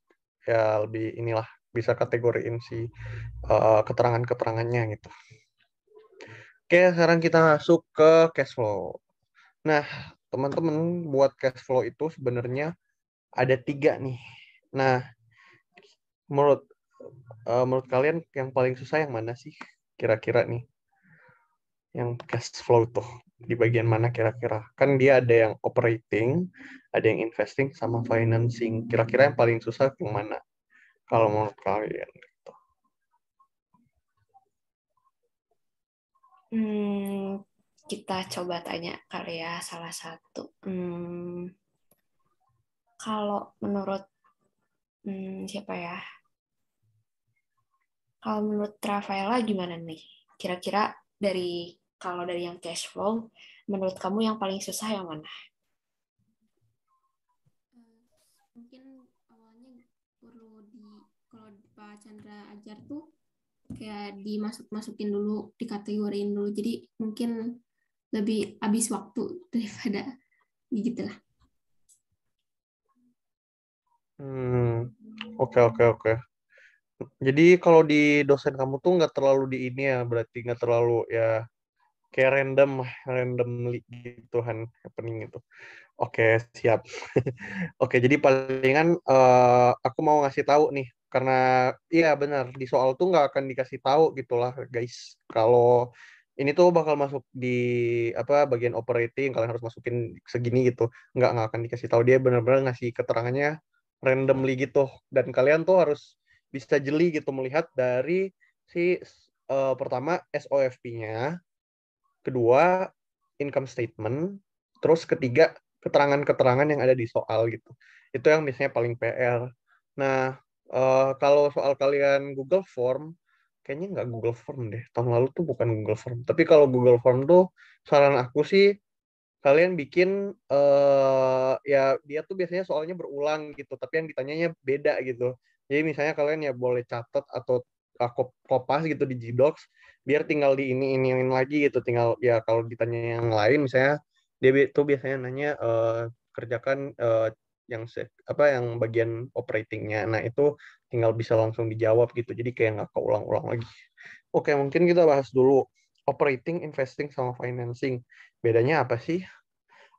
ya lebih inilah, bisa kategoriin si keterangan-keterangannya gitu. Oke, sekarang kita masuk ke cash flow. Nah, teman-teman, buat cash flow itu sebenarnya ada 3 nih. Nah, menurut menurut kalian yang paling susah yang mana sih? Kira-kira nih, yang cash flow tuh di bagian mana kira-kira? Kan dia ada yang operating, ada yang investing, sama financing. Kira-kira yang paling susah yang mana? Kalau menurut kalian? Kita coba tanya kali ya salah satu. Kalau menurut siapa ya? Kalau menurut Rafaela gimana nih? Kira-kira dari kalau dari yang cash flow, menurut kamu yang paling susah yang mana? Mungkin awalnya perlu kalau Pak Chandra ajar tuh kayak masukin dulu, dikategoriin dulu. Jadi mungkin lebih habis waktu daripada gitu lah. Oke. Jadi kalau di dosen kamu tuh nggak terlalu di ini ya, berarti nggak terlalu ya kayak randomly gitu kan happening itu. Oke, siap. Oke, jadi palingan aku mau ngasih tahu nih, karena iya benar di soal tuh nggak akan dikasih tahu gitulah guys. Kalau ini tuh bakal masuk di bagian operating, kalian harus masukin segini gitu. Nggak akan dikasih tahu, dia benar-benar ngasih keterangannya randomly gitu. Dan kalian tuh harus bisa jeli gitu melihat dari si pertama SOFP-nya, kedua income statement, terus ketiga keterangan-keterangan yang ada di soal gitu. Itu yang biasanya paling PR. Nah, kalau soal kalian Google Form, kayaknya nggak Google Form deh. Tahun lalu tuh bukan Google Form. Tapi kalau Google Form tuh saran aku sih kalian bikin ya dia tuh biasanya soalnya berulang gitu, tapi yang ditanyanya beda gitu. Jadi misalnya kalian ya boleh catat atau kopas gitu di Gdocs, biar tinggal di ini lagi gitu. Tinggal ya kalau ditanya yang lain misalnya dia tuh biasanya nanya kerjakan yang bagian operatingnya. Nah itu tinggal bisa langsung dijawab gitu. Jadi kayak nggak keulang-ulang lagi. Oke, mungkin kita bahas dulu operating, investing, sama financing. Bedanya apa sih?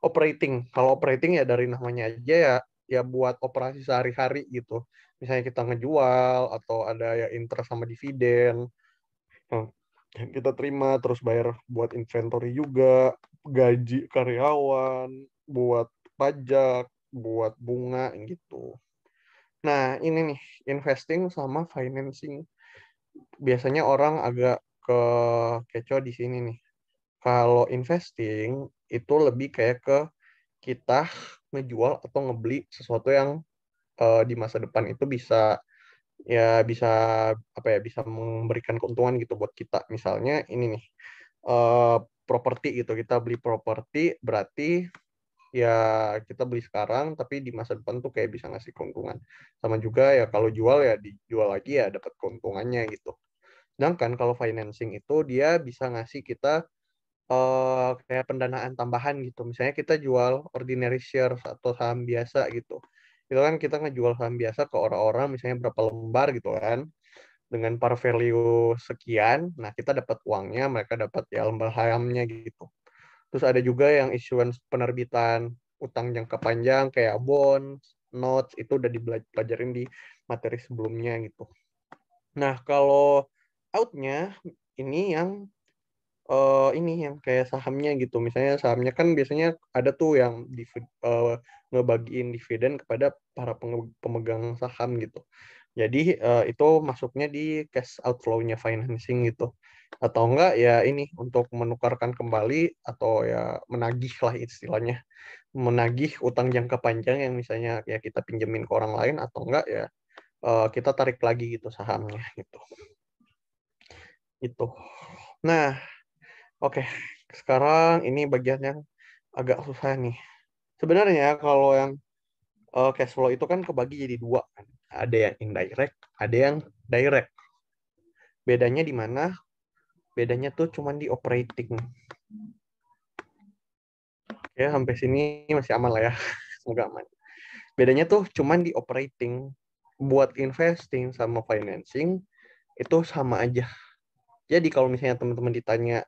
Operating. Kalau operating ya dari namanya aja ya buat operasi sehari-hari gitu. Misalnya kita ngejual atau ada ya interest sama dividen yang kita terima, terus bayar buat inventory juga, gaji karyawan, buat pajak, buat bunga gitu. Nah, ini nih investing sama financing. Biasanya orang agak kecoh di sini nih. Kalau investing itu lebih kayak ke kita ngejual atau ngebeli sesuatu yang di masa depan itu bisa bisa memberikan keuntungan gitu buat kita. Misalnya ini nih properti gitu, kita beli properti berarti ya kita beli sekarang tapi di masa depan tuh kayak bisa ngasih keuntungan. Sama juga ya kalau jual ya dijual lagi ya dapat keuntungannya gitu. Sedangkan kalau financing itu dia bisa ngasih kita kayak pendanaan tambahan gitu. Misalnya kita jual ordinary shares atau saham biasa gitu. Itu kan kita ngejual saham biasa ke orang-orang misalnya berapa lembar gitu kan. Dengan par value sekian, nah kita dapat uangnya, mereka dapat ya lembar sahamnya gitu. Terus ada juga yang issuance penerbitan utang jangka panjang kayak bonds, notes, itu udah dipelajarin di materi sebelumnya gitu. Nah, kalau outnya ini yang kayak sahamnya gitu. Misalnya sahamnya kan biasanya ada tuh yang ngebagiin dividen kepada para pemegang saham gitu. Jadi itu masuknya di cash outflow-nya financing gitu. Atau enggak ya ini untuk menukarkan kembali atau ya menagih lah istilahnya. Menagih utang jangka panjang yang misalnya ya kita pinjemin ke orang lain atau enggak ya kita tarik lagi gitu sahamnya gitu. Itu. Nah, oke, sekarang ini bagian yang agak susah nih. Sebenarnya kalau yang cash flow itu kan kebagi jadi dua kan. Ada yang indirect, ada yang direct. Bedanya di mana? Bedanya tuh cuman di operating. Ya, sampai sini masih aman lah ya. Semoga aman. Bedanya tuh cuman di operating. Buat investing sama financing itu sama aja. Jadi kalau misalnya teman-teman ditanya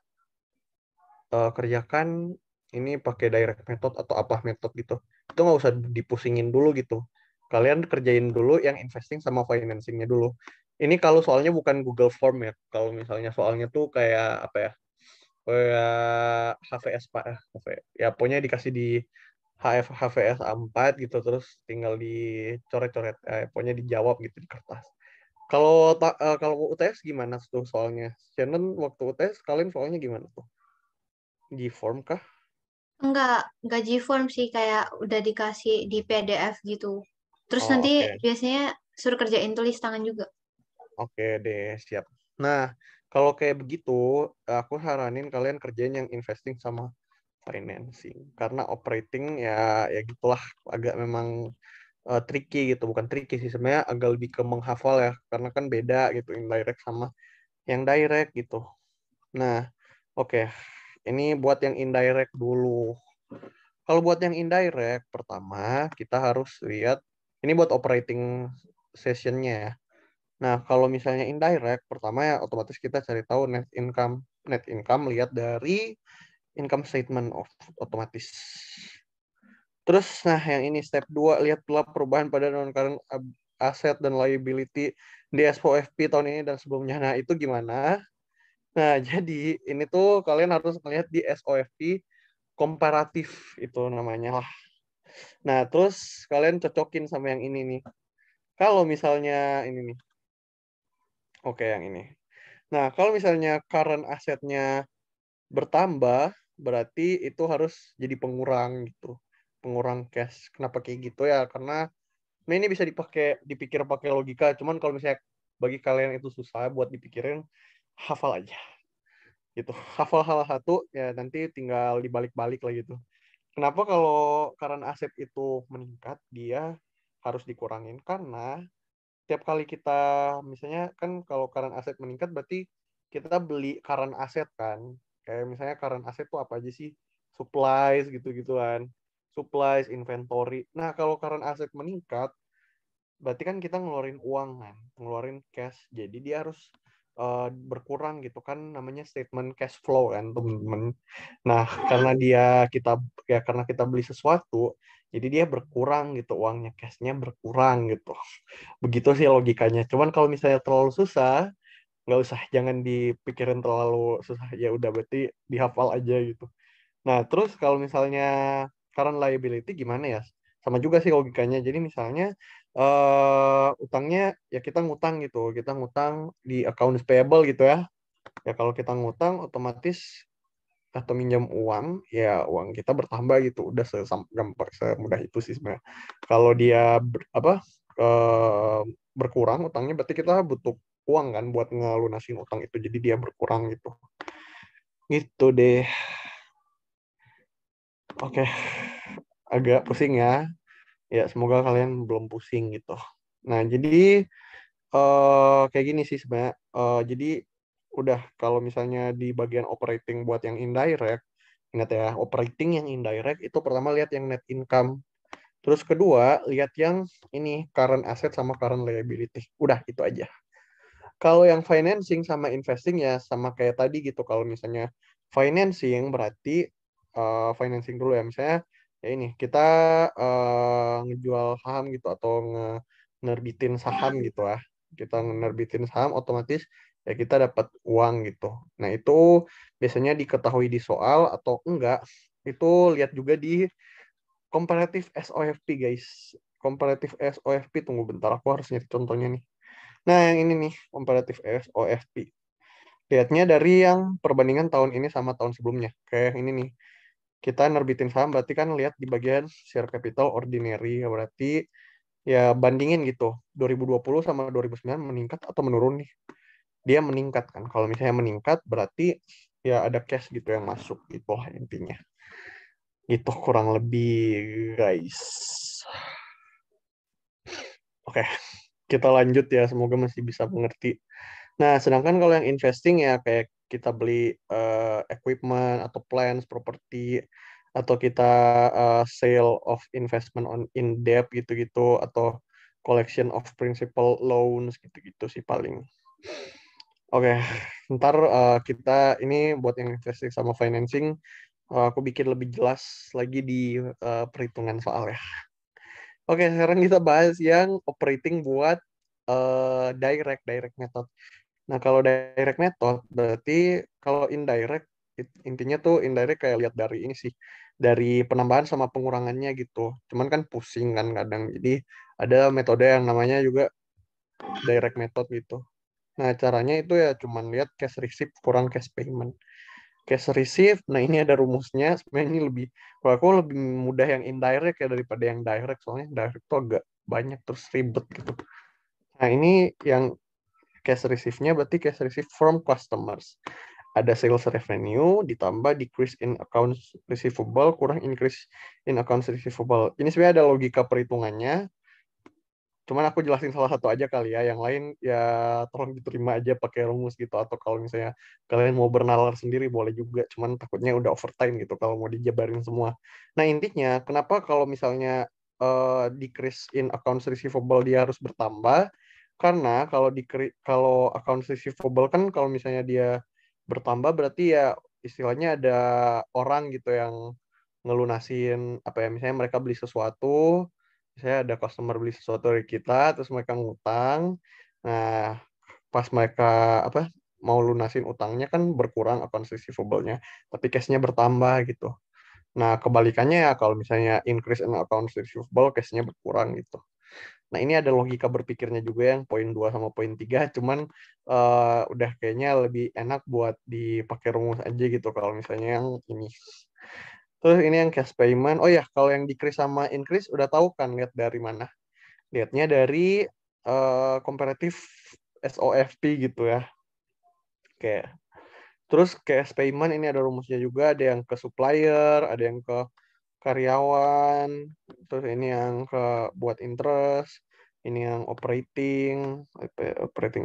kerjakan ini pakai direct method atau apa metode gitu, itu nggak usah dipusingin dulu gitu. Kalian kerjain dulu yang investing sama financingnya dulu. Ini kalau soalnya bukan Google Form ya. Kalau misalnya soalnya tuh kayak apa ya? Kayak HVS Pak ya pokoknya dikasih di HVS A4 gitu terus tinggal dicoret-coret pokoknya dijawab gitu di kertas. Kalau UTS gimana tuh soalnya? Shannon waktu UTS kalian soalnya gimana tuh? Di form kah? Enggak G-form sih, kayak udah dikasih di PDF gitu. Terus Oh, nanti oke. biasanya suruh kerjain tulis tangan juga. Oke deh, siap. Nah, Kalau kayak begitu, aku saranin kalian kerjain yang investing sama financing. Karena operating ya gitulah, agak memang tricky gitu. Bukan tricky sih, sebenarnya agak lebih ke menghafal ya. Karena kan beda gitu, indirect sama yang direct gitu. Nah, oke. Ini buat yang indirect dulu. Kalau buat yang indirect, pertama kita harus lihat, ini buat operating sessionnya ya. Nah, kalau misalnya indirect, pertama ya otomatis kita cari tahu net income. Net income lihat dari income statement otomatis. Terus, nah yang ini step 2, lihat pula perubahan pada non-current asset dan liability di SOFP tahun ini dan sebelumnya. Nah, itu gimana? Nah, jadi ini tuh kalian harus melihat di SOFP komparatif itu namanya lah. Nah, terus kalian cocokin sama yang ini nih. Kalau misalnya ini nih. Oke, yang ini. Nah, kalau misalnya current assetnya bertambah, berarti itu harus jadi pengurang gitu. Pengurang cash. Kenapa kayak gitu ya? Karena ini bisa dipikir pakai logika. Cuman kalau misalnya bagi kalian itu susah buat dipikirin, hafal aja. Gitu. Hafal hal satu, ya nanti tinggal dibalik-balik lah gitu. Kenapa kalau current asset itu meningkat, dia harus dikurangin? Karena tiap kali kita, misalnya kan kalau current asset meningkat, berarti kita beli current asset kan. Kayak misalnya current asset itu apa aja sih? Supplies gitu-gituan. Supplies, inventory. Nah, kalau current asset meningkat, berarti kan kita ngeluarin uang kan, ngeluarin cash. Jadi dia harus berkurang gitu kan, namanya statement cash flow kan teman-teman. Nah, karena kita beli sesuatu, jadi dia berkurang gitu uangnya, cashnya berkurang gitu. Begitu sih logikanya. Cuman kalau misalnya terlalu susah, nggak usah, jangan dipikirin terlalu susah. Ya udah berarti dihafal aja gitu. Nah, terus kalau misalnya current liability gimana ya? Sama juga sih logikanya. Jadi misalnya utangnya ya kita ngutang gitu. Kita ngutang di accounts payable gitu ya. Ya kalau kita ngutang otomatis atau minjam uang, ya uang kita bertambah gitu. Udah segampang semudah itu sih sebenarnya. Kalau dia berkurang utangnya, berarti kita butuh uang kan buat ngelunasin utang itu. Jadi dia berkurang gitu. Gitu deh. Oke, agak pusing ya. Ya, semoga kalian belum pusing gitu. Nah, jadi kayak gini sih sebenarnya. Jadi udah, kalau misalnya di bagian operating buat yang indirect, ingat ya, operating yang indirect itu pertama lihat yang net income. Terus kedua, lihat yang ini current asset sama current liability. Udah, itu aja. Kalau yang financing sama investing ya sama kayak tadi gitu. Kalau misalnya financing berarti financing dulu ya. Misalnya ya ini kita ngejual saham gitu atau nerbitin saham gitu lah. Kita nerbitin saham otomatis ya kita dapat uang gitu. Nah, itu biasanya diketahui di soal atau enggak. Itu lihat juga di comparative SOFP guys. Comparative SOFP, tunggu bentar aku harus nyari contohnya nih. Nah, yang ini nih, comparative SOFP. Lihatnya dari yang perbandingan tahun ini sama tahun sebelumnya. Kayak ini nih, kita nerbitin saham berarti kan lihat di bagian share capital ordinary. Berarti ya bandingin gitu, 2020 sama 2009 meningkat atau menurun nih. Dia meningkat kan. Kalau misalnya meningkat berarti ya ada cash gitu yang masuk gitu lah intinya. Itu kurang lebih guys. Oke, kita lanjut ya. Semoga masih bisa mengerti. Nah, sedangkan kalau yang investing ya kayak kita beli equipment atau plants, property, atau kita sale of investment in debt gitu-gitu, atau collection of principal loans gitu-gitu sih paling. Oke, ntar kita ini buat yang investing sama financing, aku bikin lebih jelas lagi di perhitungan soal ya. Oke, sekarang kita bahas yang operating buat direct method. Nah, kalau direct method, berarti kalau indirect, intinya tuh indirect kayak lihat dari ini sih, dari penambahan sama pengurangannya gitu. Cuman kan pusing kan kadang. Jadi ada metode yang namanya juga direct method gitu. Nah, caranya itu ya cuman lihat cash receipt kurang cash payment. Cash receipt, nah ini ada rumusnya. Sebenarnya ini kalau aku lebih mudah yang indirect ya daripada yang direct. Soalnya direct tuh agak banyak terus ribet gitu. Nah, ini yang cash receive-nya berarti cash receive from customers. Ada sales revenue ditambah decrease in accounts receivable kurang increase in accounts receivable. Ini sebenarnya ada logika perhitungannya. Cuman aku jelasin salah satu aja kali ya. Yang lain ya tolong diterima aja pakai rumus gitu. Atau kalau misalnya kalian mau bernalar sendiri boleh juga. Cuman takutnya udah overtime gitu kalau mau dijabarin semua. Nah intinya kenapa kalau misalnya decrease in accounts receivable dia harus bertambah? Karena kalau accounts receivable kan kalau misalnya dia bertambah berarti ya istilahnya ada orang gitu yang ngelunasin apa ya, misalnya mereka beli sesuatu, misalnya ada customer beli sesuatu dari kita terus mereka ngutang. Nah, pas mereka apa mau lunasin utangnya kan berkurang accounts receivable-nya, tapi cash-nya bertambah gitu. Nah, kebalikannya ya kalau misalnya increase in accounts receivable, cash-nya berkurang gitu. Nah, ini ada logika berpikirnya juga yang poin 2 sama poin 3, cuman udah kayaknya lebih enak buat dipakai rumus aja gitu kalau misalnya yang ini. Terus ini yang cash payment. Oh ya, kalau yang decrease sama increase udah tahu kan lihat dari mana? Lihatnya dari comparative SOFP gitu ya. Oke. Terus cash payment ini ada rumusnya juga, ada yang ke supplier, ada yang ke karyawan, terus ini yang ke buat interest, ini yang operating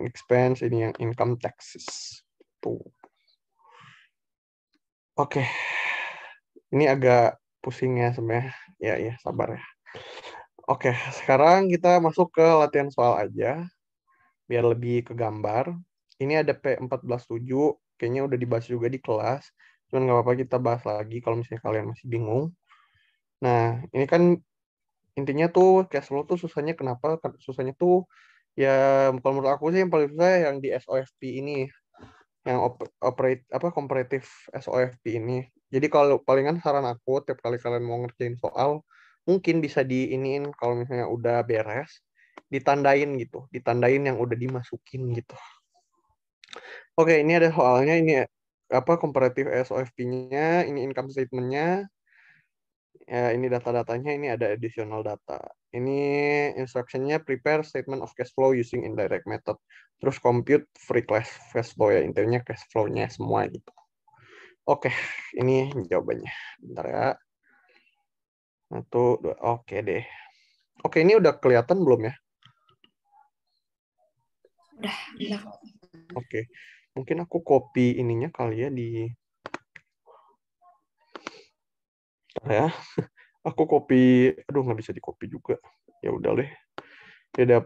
expense, ini yang income taxes. Tuh. Oke. Ini agak pusing ya sebenarnya. Ya, sabar ya. Oke, sekarang kita masuk ke latihan soal aja biar lebih ke gambar. Ini ada P14.7, kayaknya udah dibahas juga di kelas. Cuman nggak apa-apa kita bahas lagi kalau misalnya kalian masih bingung. Nah, ini kan intinya tuh cash flow tuh susahnya kenapa? Susahnya tuh ya kalau menurut aku sih yang paling susah yang di SOFP ini, yang comparative SOFP ini. Jadi kalau palingan saran aku tiap kali kalian mau ngerjain soal mungkin bisa diiniin kalau misalnya udah beres ditandain gitu, ditandain yang udah dimasukin gitu. Oke, ini ada soalnya, ini apa comparative SOFP-nya, ini income statement-nya. Ya, ini data-datanya, ini ada additional data. Ini instruction-nya prepare statement of cash flow using indirect method. Terus compute free cash flow ya, intinya cash flow-nya semua gitu. Oke, ini jawabannya. Bentar ya. 1, 2, oke deh. Oke, ini udah kelihatan belum ya? Udah. Oke, mungkin aku copy ininya kali ya di... Bentar ya. Aku copy, aduh nggak bisa di copy juga. Ya udah deh. Ya,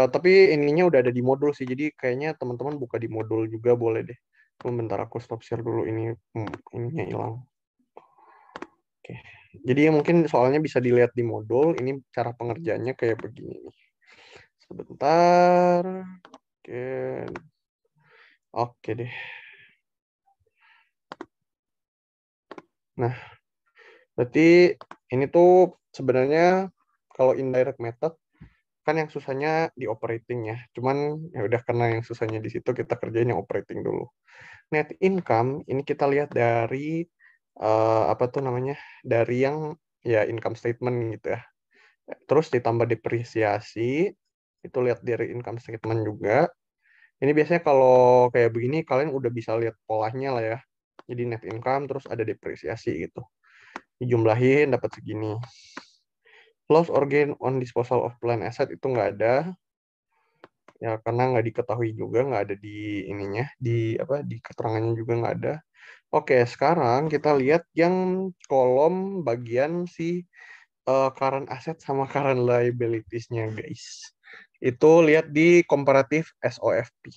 tapi ininya udah ada di modul sih, jadi kayaknya teman-teman buka di modul juga boleh deh. Bentar aku stop share dulu, ini ininya hilang. Oke, jadi mungkin soalnya bisa dilihat di modul. Ini cara pengerjaannya kayak begini nih. Sebentar. Oke deh. Nah, berarti ini tuh sebenarnya kalau indirect method kan yang susahnya di operating ya. Cuman ya udah karena yang susahnya di situ kita kerjain yang operating dulu. Net income ini kita lihat dari apa tuh namanya? Dari yang ya income statement gitu ya. Terus ditambah depresiasi, itu lihat dari income statement juga. Ini biasanya kalau kayak begini kalian udah bisa lihat polanya lah ya. Jadi net income terus ada depresiasi gitu. Dijumlahin dapat segini. Loss or gain on disposal of plant asset itu nggak ada. Ya karena nggak diketahui juga, nggak ada di ininya, di apa di keterangannya juga nggak ada. Oke, sekarang kita lihat yang kolom bagian si current asset sama current liabilities-nya guys. Itu lihat di comparative SOFP.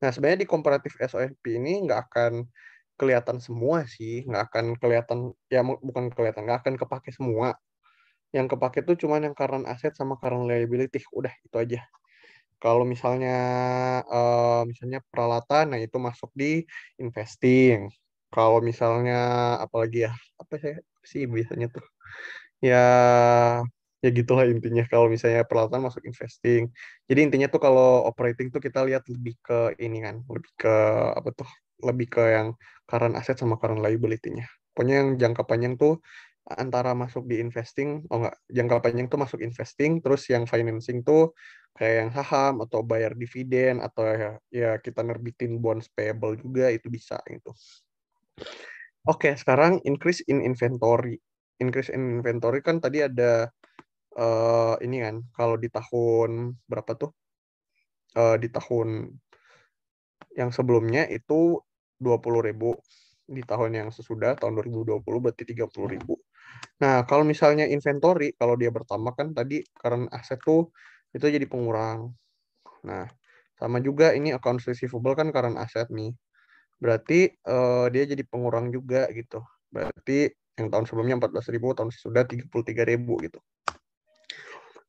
Nah sebenarnya di comparative SOFP ini nggak akan kelihatan semua sih, nggak akan kelihatan, ya bukan kelihatan, nggak akan kepake semua. Yang kepake tuh cuma yang current asset sama current liability, udah itu aja. Kalau misalnya peralatan, nah itu masuk di investing. Kalau misalnya apalagi ya, apa sih biasanya tuh? Ya ya gitulah intinya kalau misalnya peralatan masuk investing. Jadi intinya tuh kalau operating tuh kita lihat lebih ke ini kan, lebih ke apa tuh? Lebih ke yang current asset sama current liability-nya. Pokoknya yang jangka panjang tuh antara masuk di investing, jangka panjang tuh masuk investing, terus yang financing tuh kayak yang saham atau bayar dividen atau ya kita nerbitin bonds payable juga itu bisa gitu. Oke, sekarang increase in inventory. Increase in inventory kan tadi ada ini kan kalau di tahun berapa tuh? Di tahun yang sebelumnya itu 20.000, di tahun yang sesudah tahun 2020 berarti 30.000. Nah, kalau misalnya inventory, kalau dia bertambah kan tadi current asset tuh itu jadi pengurang. Nah, sama juga ini accounts receivable kan current asset nih. Berarti dia jadi pengurang juga gitu. Berarti yang tahun sebelumnya 14.000, tahun sesudah 33.000 gitu.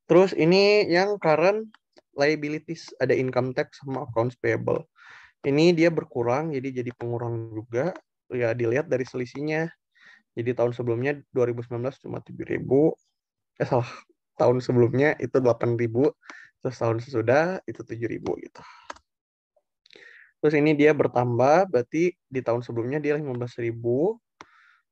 Terus ini yang current liabilities, ada income tax sama accounts payable. Ini dia berkurang, jadi pengurang juga. Ya, dilihat dari selisihnya. Jadi tahun sebelumnya 2019 cuma 7.000. Salah. Tahun sebelumnya itu 8.000. Terus tahun sesudah itu 7.000 gitu. Terus ini dia bertambah, berarti di tahun sebelumnya dia 15.000.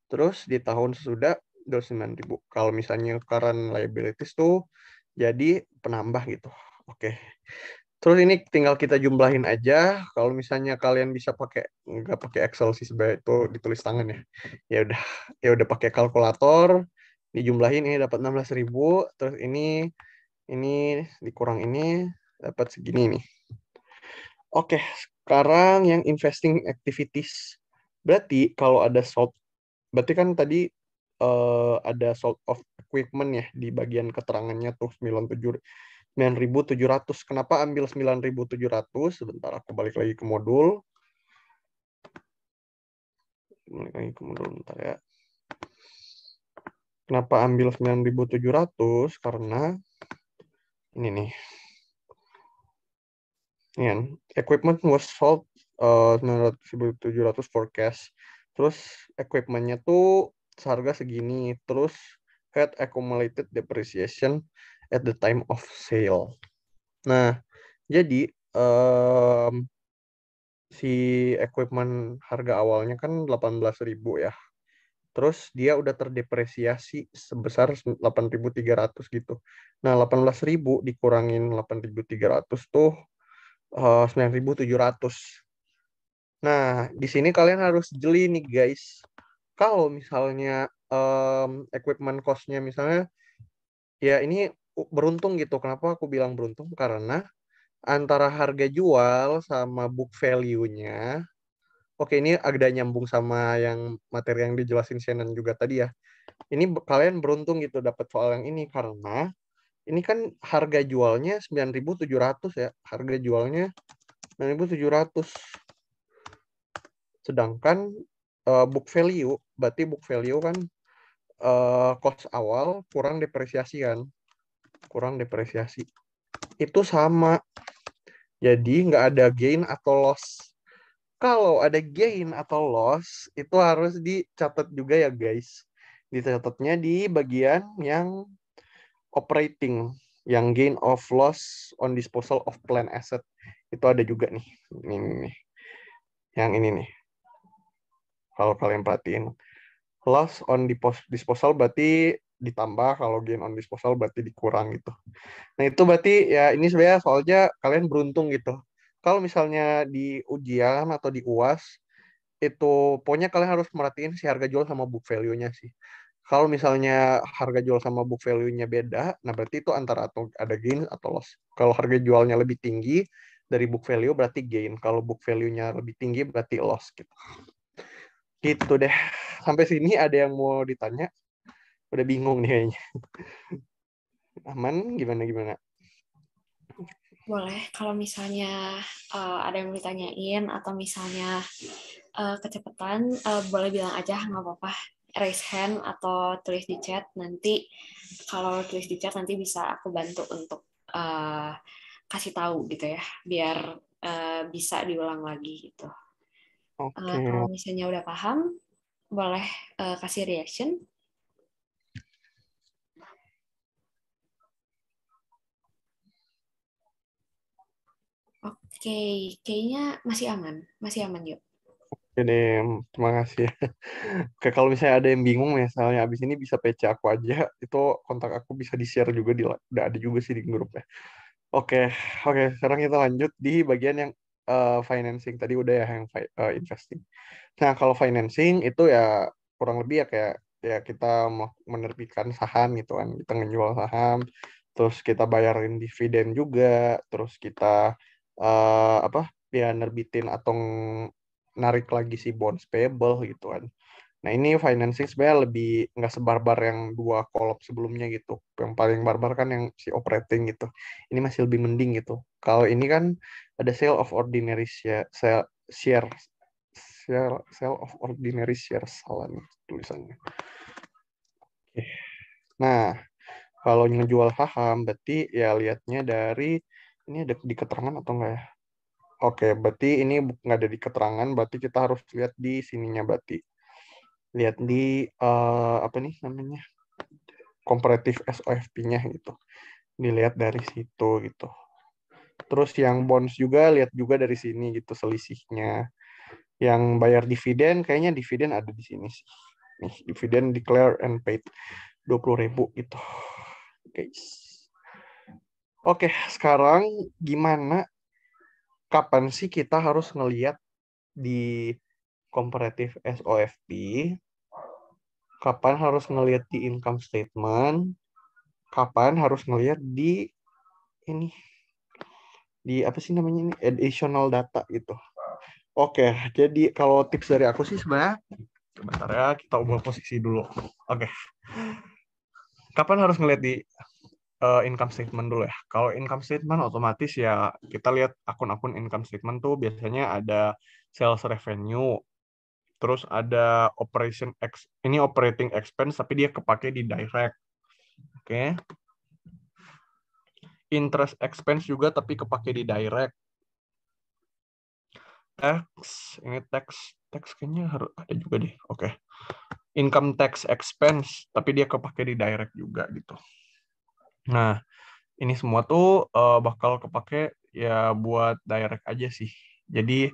Terus di tahun sesudah 29.000. Kalau misalnya current liabilities tuh jadi penambah gitu. Oke. Terus ini tinggal kita jumlahin aja. Kalau misalnya kalian bisa nggak pakai Excel sih sebenarnya itu ditulis tangan ya. Ya udah pakai kalkulator, dijumlahin ini dapat 16.000. Terus ini dikurang ini dapat segini nih. Oke, sekarang yang investing activities. Berarti kalau ada sold, berarti kan tadi ada sold of equipment ya di bagian keterangannya tuh 9.700. Kenapa ambil 9.700? Sebentar aku balik lagi ke modul. Bentar ya. Kenapa ambil 9.700? Karena ini nih. Ini kan, equipment was sold 9.700 for cash. Terus equipmentnya tuh seharga segini. Terus had accumulated depreciation at the time of sale. Nah, jadi si equipment harga awalnya kan 18.000 ya. Terus dia udah terdepresiasi sebesar 8.300 gitu. Nah, 18.000 dikurangin 8.300 tuh 9.700. Nah, di sini kalian harus jeli nih guys. Kalau misalnya equipment cost-nya misalnya, ya ini beruntung gitu. Kenapa aku bilang beruntung? Karena antara harga jual sama book value-nya, oke ini agak nyambung sama yang materi yang dijelasin Shannon juga tadi ya. Ini kalian beruntung gitu dapat soal yang ini karena ini kan harga jualnya 9.700 ya. Harga jualnya 9.700. Sedangkan book value, berarti book value kan cost awal kurang depresiasi kan. Kurang depresiasi. Itu sama. Jadi nggak ada gain atau loss. Kalau ada gain atau loss, itu harus dicatat juga ya guys. Dicatatnya di bagian yang operating, yang gain of loss on disposal of plant asset. Itu ada juga nih. Ini nih. Yang ini nih. Kalau kalian perhatiin. Loss on disposal berarti ditambah, kalau gain on disposal berarti dikurang gitu. Nah itu berarti ya ini sebenarnya soalnya kalian beruntung gitu. Kalau misalnya di ujian atau di UAS, itu pokoknya kalian harus merhatiin si harga jual sama book value-nya sih. Kalau misalnya harga jual sama book value-nya beda, nah berarti itu antara atau ada gain atau loss. Kalau harga jualnya lebih tinggi dari book value berarti gain. Kalau book value-nya lebih tinggi berarti loss gitu. Gitu deh. Sampai sini ada yang mau ditanya? Udah bingung nih kayaknya. Aman? Gimana? Boleh, kalau misalnya ada yang mau ditanyain atau misalnya kecepatan, boleh bilang aja, nggak apa-apa. Raise hand atau tulis di chat. Nanti kalau tulis di chat nanti bisa aku bantu untuk kasih tahu gitu ya, biar bisa diulang lagi gitu. Oke. Kalau misalnya udah paham, boleh kasih reaction. Oke, kayaknya masih aman yuk. Jadi terima kasih. Oke, kalau misalnya ada yang bingung misalnya abis ini bisa PC aku aja, itu kontak aku bisa di-share juga udah ada juga sih di grupnya. Oke, oke. Sekarang kita lanjut di bagian yang financing. Tadi udah ya yang investing. Nah, kalau financing itu ya kurang lebih ya kayak ya kita mau menerbitkan saham gitu kan. Kita ngejual saham, terus kita bayarin dividen juga, terus kita apa ya nerbitin atau narik lagi si bonds payable gitu kan. Nah, ini financing sebenarnya lebih nggak sebarbar yang dua kolom sebelumnya gitu. Yang paling barbar kan yang si operating gitu. Ini masih lebih mending gitu. Kalau ini kan ada sale of ordinary sale of ordinary shares, salah nih tulisannya. Oke. Nah, kalau ngejual saham berarti ya lihatnya dari ini ada di keterangan atau enggak ya? Oke, berarti ini nggak ada di keterangan, berarti kita harus lihat di sininya berarti. Lihat di apa nih namanya? Komparatif SOFP-nya gitu. Dilihat dari situ gitu. Terus yang bonds juga lihat juga dari sini gitu selisihnya. Yang bayar dividen kayaknya dividen ada di sini sih. Nih, dividen declare and paid 20.000 gitu. Guys. Oke, sekarang gimana kapan sih kita harus ngelihat di komparatif SOFP? Kapan harus ngelihat di income statement? Kapan harus ngelihat di ini di apa sih namanya ini additional data gitu. Oke, jadi kalau tips dari aku sih sebenarnya sebentar ya kita ubah posisi dulu. Oke. Kapan harus ngeliat di income statement dulu ya? Kalau income statement otomatis ya kita lihat akun-akun income statement tuh biasanya ada sales revenue, terus ada ini operating expense tapi dia kepake di direct. Oke. Interest expense juga tapi kepake di direct. Tax kayaknya harus ada juga deh. Oke. Income tax expense tapi dia kepake di direct juga gitu. Nah, ini semua tuh bakal kepake ya buat direct aja sih. Jadi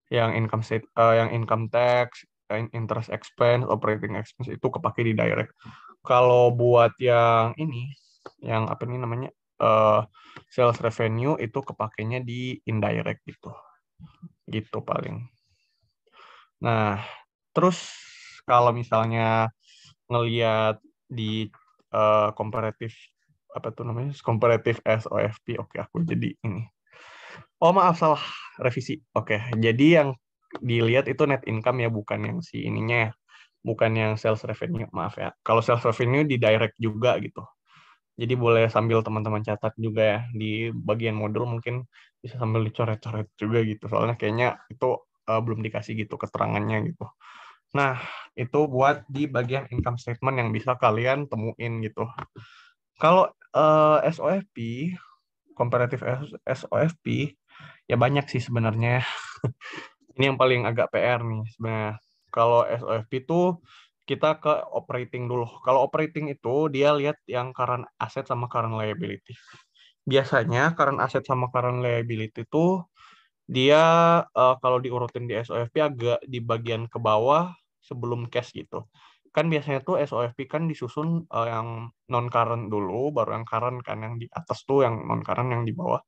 yang yang income tax, interest expense, operating expense itu kepake di direct. Kalau buat yang ini, yang apa nih namanya sales revenue itu kepakainya di indirect gitu. Gitu paling. Nah, terus kalau misalnya ngelihat di komparatif apa tuh namanya komparatif SOFP, oke aku jadi ini. Oh maaf salah revisi. Oke, jadi yang dilihat itu net income ya bukan yang si ininya ya. Bukan yang sales revenue, maaf ya. Kalau sales revenue di direct juga gitu. Jadi boleh sambil teman-teman catat juga ya di bagian modul mungkin bisa sambil dicoret-coret juga gitu. Soalnya kayaknya itu belum dikasih gitu keterangannya gitu. Nah, itu buat di bagian income statement yang bisa kalian temuin gitu. Kalau SOFP, komparatif SOFP, ya banyak sih sebenarnya. Ini yang paling agak PR nih sebenarnya. Kalau SOFP itu kita ke operating dulu. Kalau operating itu dia lihat yang current asset sama current liability. Biasanya current asset sama current liability itu dia kalau diurutin di SOFP agak di bagian ke bawah sebelum cash gitu. Kan biasanya tuh SOFP kan disusun yang non current dulu, baru yang current kan yang di atas tuh yang non current yang di bawah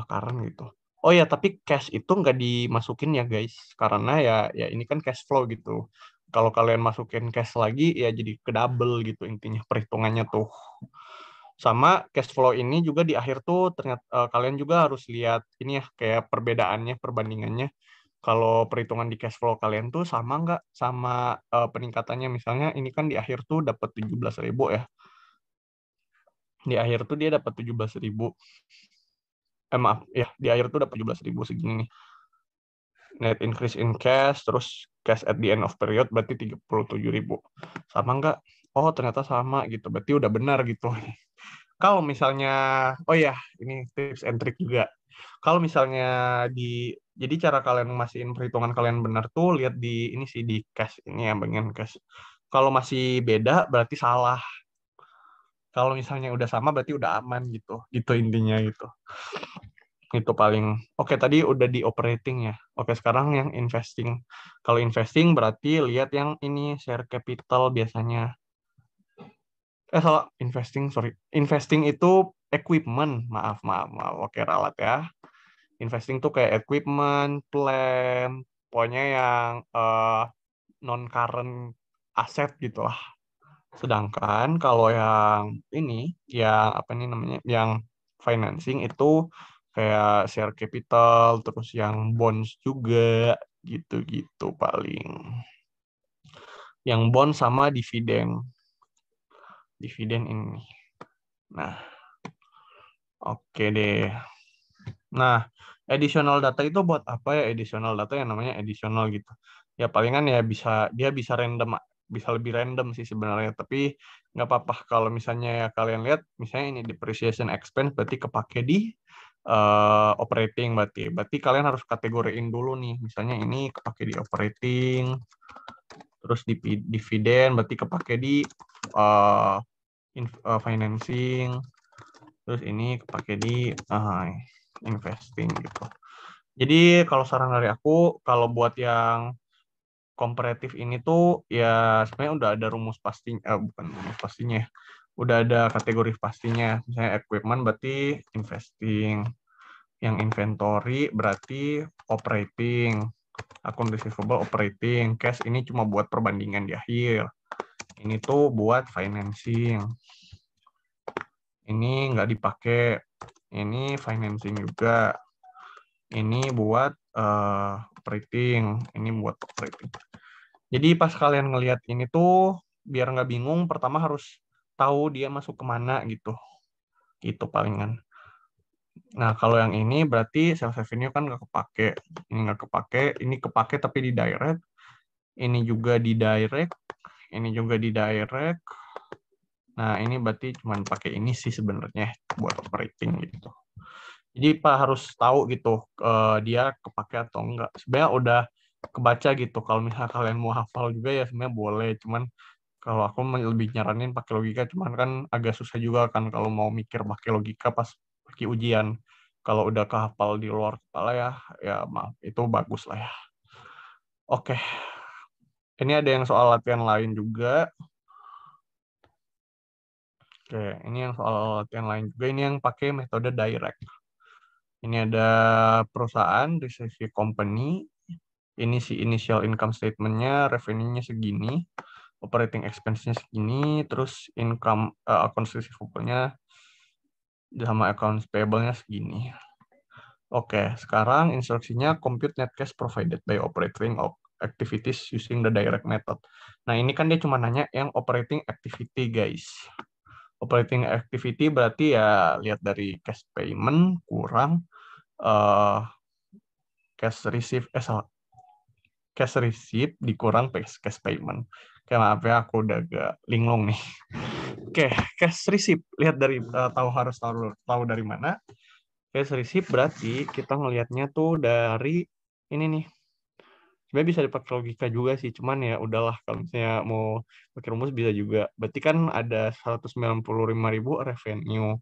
current gitu. Oh ya, tapi cash itu nggak dimasukin ya guys, karena ya ini kan cash flow gitu. Kalau kalian masukin cash lagi ya jadi ke double gitu intinya perhitungannya tuh. Sama cash flow ini juga di akhir tuh ternyata kalian juga harus lihat ini ya kayak perbedaannya, perbandingannya. Kalau perhitungan di cash flow kalian tuh sama nggak sama peningkatannya. Misalnya ini kan di akhir tuh dapat 17.000 ya. Di akhir tuh dia dapat 17.000. Maaf, ya di akhir tuh dapat 17.000 segini nih. Net increase in cash, terus cash at the end of period berarti 37.000. Sama nggak? Oh ternyata sama gitu, berarti udah benar gitu. Kalau misalnya, oh ya, ini tips and trick juga. Kalau misalnya jadi cara kalian masihin perhitungan kalian benar tuh lihat di ini sih di cash ini ya bagian cash. Kalau masih beda berarti salah. Kalau misalnya udah sama berarti udah aman gitu. Gitu intinya gitu. Itu paling. Oke, tadi udah di operating ya. Oke, sekarang yang investing. Kalau investing berarti lihat yang ini share capital biasanya. Salah, investing, sorry. Investing itu equipment, maaf. Oke, ralat ya. Investing tuh kayak equipment, plan, pokoknya yang non-current aset gitu lah. Sedangkan kalau yang ini, yang apa nih namanya, yang financing itu kayak share capital, terus yang bonds juga, gitu-gitu paling. Yang bond sama dividen. Dividen ini. Nah, oke deh. Nah, additional data itu buat apa ya? Additional data yang namanya additional gitu. Ya palingan ya dia bisa random, bisa lebih random sih sebenarnya. Tapi nggak apa-apa kalau misalnya ya kalian lihat, misalnya ini depreciation expense berarti kepake di operating berarti. Berarti kalian harus kategoriin dulu nih. Misalnya ini kepake di operating, terus di dividen berarti kepake di financing, terus ini kepake di investing gitu. Jadi kalau saran dari aku, kalau buat yang komparatif ini tuh ya sebenarnya udah ada rumus pastinya, bukan rumus pastinya ya. Udah ada kategori pastinya. Misalnya equipment berarti investing, yang inventory berarti operating, akun receivable operating, cash ini cuma buat perbandingan di akhir. Ini tuh buat financing. Ini nggak dipakai. Ini financing juga. Ini buat operating. Ini buat operating. Jadi pas kalian ngelihat ini tuh, biar nggak bingung, pertama harus tahu dia masuk kemana gitu. Itu palingan. Nah, kalau yang ini berarti sales revenue kan nggak kepake. Ini nggak kepake, ini kepake tapi di direct. Ini juga di direct. Ini juga di direct. Nah, ini berarti cuma pakai ini sih sebenarnya buat operating gitu. Jadi Pak harus tahu gitu dia kepake atau enggak. Sebenarnya udah kebaca gitu. Kalau misalnya kalian mau hafal juga ya sebenarnya boleh. Cuman kalau aku lebih nyaranin pakai logika. Cuman kan agak susah juga kan kalau mau mikir pakai logika pas pakai ujian. Kalau udah kehafal di luar kepala ya maaf itu bagus lah ya. Oke. Ini ada yang soal latihan lain juga. Oke, ini yang soal latihan lain juga. Ini yang pakai metode direct. Ini ada perusahaan, receive company. Ini si initial income statement-nya, revenue-nya segini, operating expense-nya segini, terus income accounts receivable-nya sama accounts payable-nya segini. Oke, sekarang instruksinya compute net cash provided by operating activities using the direct method. Nah, ini kan dia cuma nanya yang operating activity, guys. Operating activity berarti ya lihat dari cash payment kurang cash receive cash receipt dikurang cash payment. Kayak maaf ya aku udah agak linglung nih. Oke, cash receipt lihat dari harus tahu dari mana. Cash receipt berarti kita ngelihatnya tuh dari ini nih. Sebenarnya bisa dipakai logika juga sih, cuman ya udahlah kalau misalnya mau pakai rumus bisa juga. Berarti kan ada 195.000 revenue.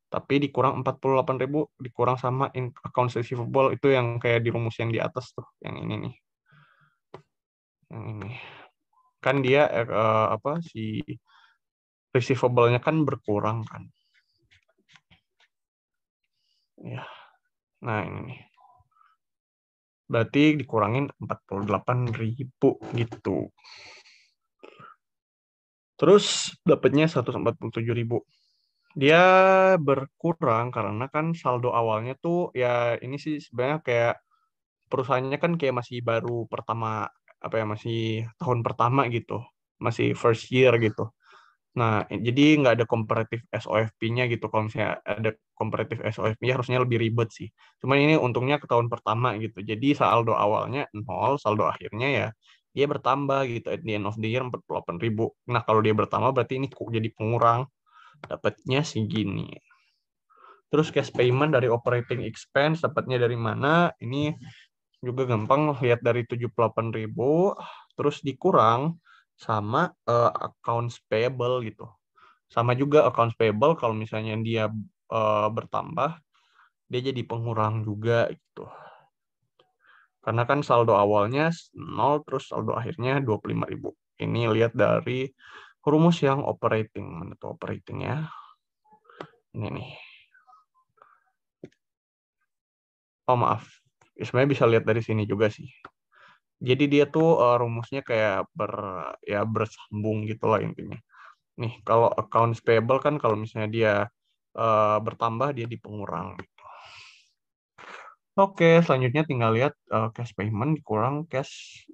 Tapi dikurang 48.000 dikurang sama accounts receivable itu yang kayak di rumus yang di atas tuh, yang ini nih. Yang ini. Kan dia si receivable-nya kan berkurang kan. Ya. Nah, ini nih. Berarti dikurangin 48.000 gitu. Terus dapatnya 147.000. Dia berkurang karena kan saldo awalnya tuh ya ini sih sebenarnya kayak perusahaannya kan kayak masih baru pertama masih tahun pertama gitu. Masih first year gitu. Nah, jadi nggak ada komparatif SOFP-nya gitu. Kalau misalnya ada komparatif SOFP harusnya lebih ribet sih. Cuman ini untungnya ke tahun pertama gitu. Jadi saldo awalnya 0, saldo akhirnya ya dia bertambah gitu. At the end of the year 48.000. Nah, kalau dia bertambah berarti ini jadi pengurang. Dapatnya segini. Terus cash payment dari operating expense dapatnya dari mana? Ini juga gampang lihat dari 78.000 terus dikurang sama accounts payable gitu. Sama juga accounts payable kalau misalnya dia bertambah, dia jadi pengurang juga gitu. Karena kan saldo awalnya 0, terus saldo akhirnya 25.000. Ini lihat dari rumus yang operating. Mana tuh operating ya? Ini nih. Oh maaf, sebenarnya bisa lihat dari sini juga sih. Jadi dia tuh rumusnya kayak bersambung gitu lah intinya. Nih, kalau accounts payable kan kalau misalnya dia bertambah dia di pengurang. Oke, selanjutnya tinggal lihat cash payment dikurang cash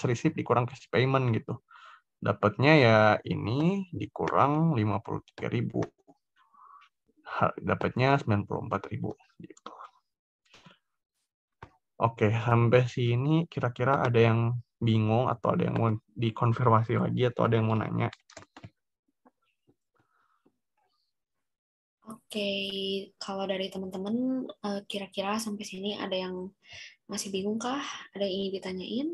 receipt dikurang cash payment gitu. Dapatnya ya ini dikurang 53.000. Dapatnya 94.000 gitu. Oke, sampai sini kira-kira ada yang bingung atau ada yang mau dikonfirmasi lagi atau ada yang mau nanya? Oke, kalau dari teman-teman kira-kira sampai sini ada yang masih bingung kah? Ada yang ingin ditanyain?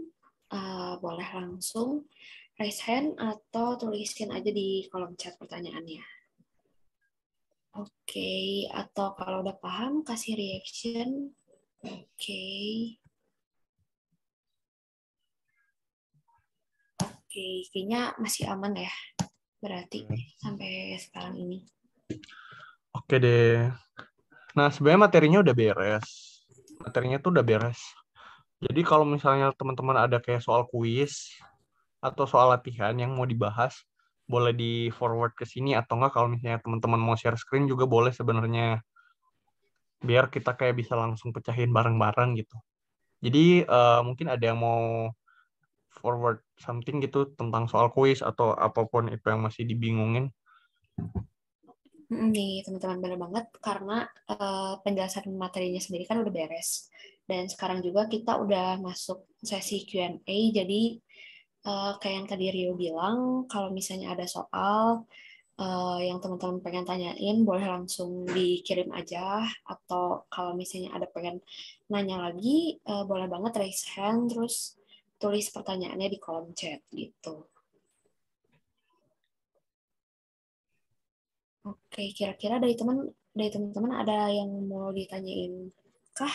Boleh langsung raise hand atau tulisin aja di kolom chat pertanyaannya. Oke, atau kalau udah paham kasih reaction. Oke. Oke, kayaknya masih aman ya. Berarti sampai sekarang ini. Oke deh. Nah, sebenarnya materinya udah beres. Materinya tuh udah beres. Jadi kalau misalnya teman-teman ada kayak soal kuis atau soal latihan yang mau dibahas, boleh di forward ke sini atau enggak kalau misalnya teman-teman mau share screen juga boleh sebenarnya. Biar kita kayak bisa langsung pecahin bareng-bareng gitu. Jadi mungkin ada yang mau forward something gitu tentang soal kuis atau apapun itu yang masih dibingungin. Nih teman-teman benar banget karena penjelasan materinya sendiri kan udah beres dan sekarang juga kita udah masuk sesi Q&A jadi kayak yang tadi Rio bilang kalau misalnya ada soal yang teman-teman pengen tanyain boleh langsung dikirim aja atau kalau misalnya ada pengen nanya lagi boleh banget raise hand terus tulis pertanyaannya di kolom chat gitu. Oke, kira-kira dari teman-teman ada yang mau ditanyain kah